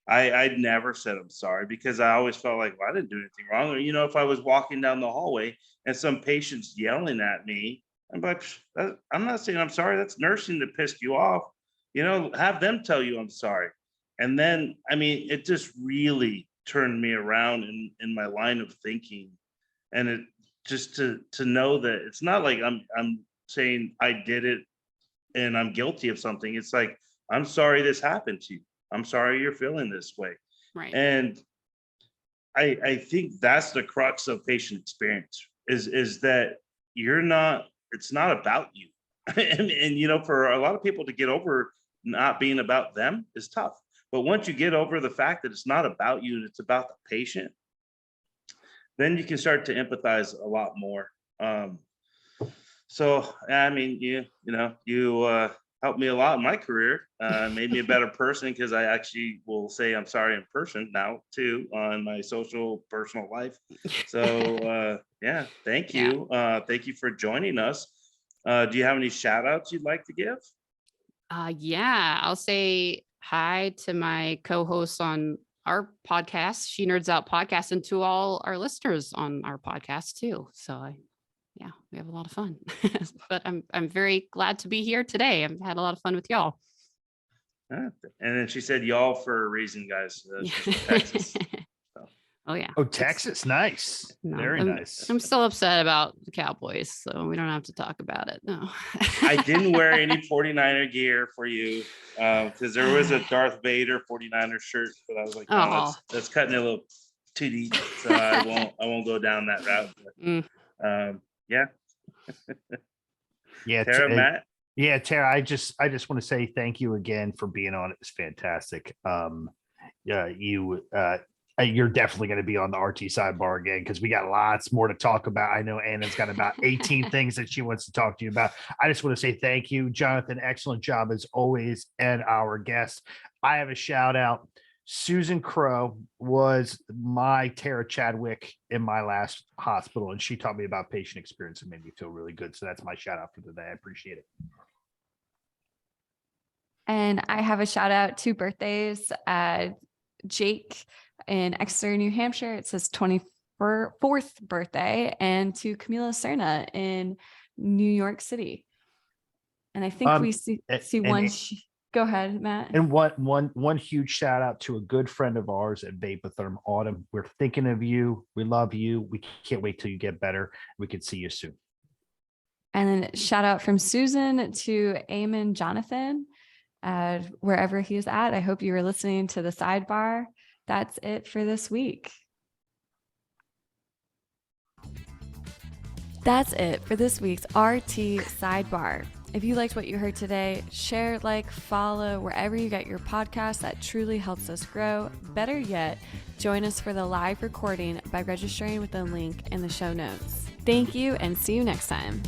I'd never said I'm sorry because I always felt like, well, I didn't do anything wrong. Or, if I was walking down the hallway and some patient's yelling at me, I'm like, I'm not saying I'm sorry. That's nursing that pissed you off. Have them tell you I'm sorry. And then, it just really turned me around in my line of thinking. And it just to know that it's not like I'm saying I did it and I'm guilty of something. It's like, I'm sorry this happened to you. I'm sorry you're feeling this way. Right. And I think that's the crux of patient experience is that it's not about you. and for a lot of people to get over not being about them is tough. But once you get over the fact that it's not about you and it's about the patient, then you can start to empathize a lot more. So, you helped me a lot in my career, made me a better person because I actually will say I'm sorry in person now too on my social personal life. So thank you. Thank you for joining us. Do you have any shout outs you'd like to give? I'll say hi to my co-hosts on our podcast, She Nerds Out podcast, and to all our listeners on our podcast too. So we have a lot of fun, but I'm very glad to be here today. I've had a lot of fun with y'all. And then she said y'all for a reason, guys. She's from Texas. So. Oh yeah. Oh, Texas. Nice. No, Very nice. I'm still upset about the Cowboys, so we don't have to talk about it. No. I didn't wear any 49er gear for you because there was a Darth Vader 49er shirt, but I was like, that's cutting it a little too deep. So I won't go down that route. But, Tara, Matt. Yeah, Tara, I just want to say thank you again for being on. It was fantastic. You're definitely going to be on the RT sidebar again because we got lots more to talk about. I know Anna's got about 18 things that she wants to talk to you about. I just want to say thank you, Jonathan. Excellent job as always, and our guest. I have a shout out. Susan Crow was my Tara Chadwick in my last hospital, and she taught me about patient experience and made me feel really good. So that's my shout out for today. I appreciate it. And I have a shout out to birthdays. Jake in Exeter, New Hampshire. It's his 24th birthday, and to Camila Serna in New York City. And I think we see one. Go ahead, Matt. And one huge shout out to a good friend of ours at Vapotherm Autumn. We're thinking of you. We love you. We can't wait till you get better. We could see you soon. And then shout out from Susan to Eamon Jonathan, wherever he is at. I hope you were listening to the sidebar. That's it for this week. That's it for this week's RT Sidebar. If you liked what you heard today, share, like, follow wherever you get your podcasts. That truly helps us grow. Better yet, join us for the live recording by registering with the link in the show notes. Thank you and see you next time.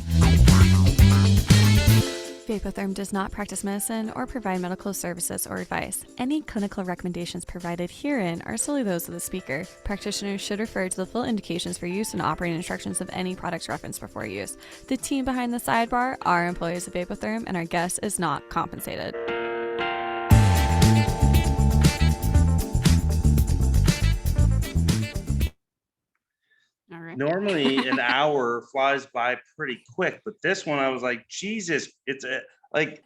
Vapotherm does not practice medicine or provide medical services or advice. Any clinical recommendations provided herein are solely those of the speaker. Practitioners should refer to the full indications for use and operating instructions of any products referenced before use. The team behind the sidebar are employees of Vapotherm, and our guest is not compensated. All right. Normally an hour flies by pretty quick, but this one I was like, Jesus, it's like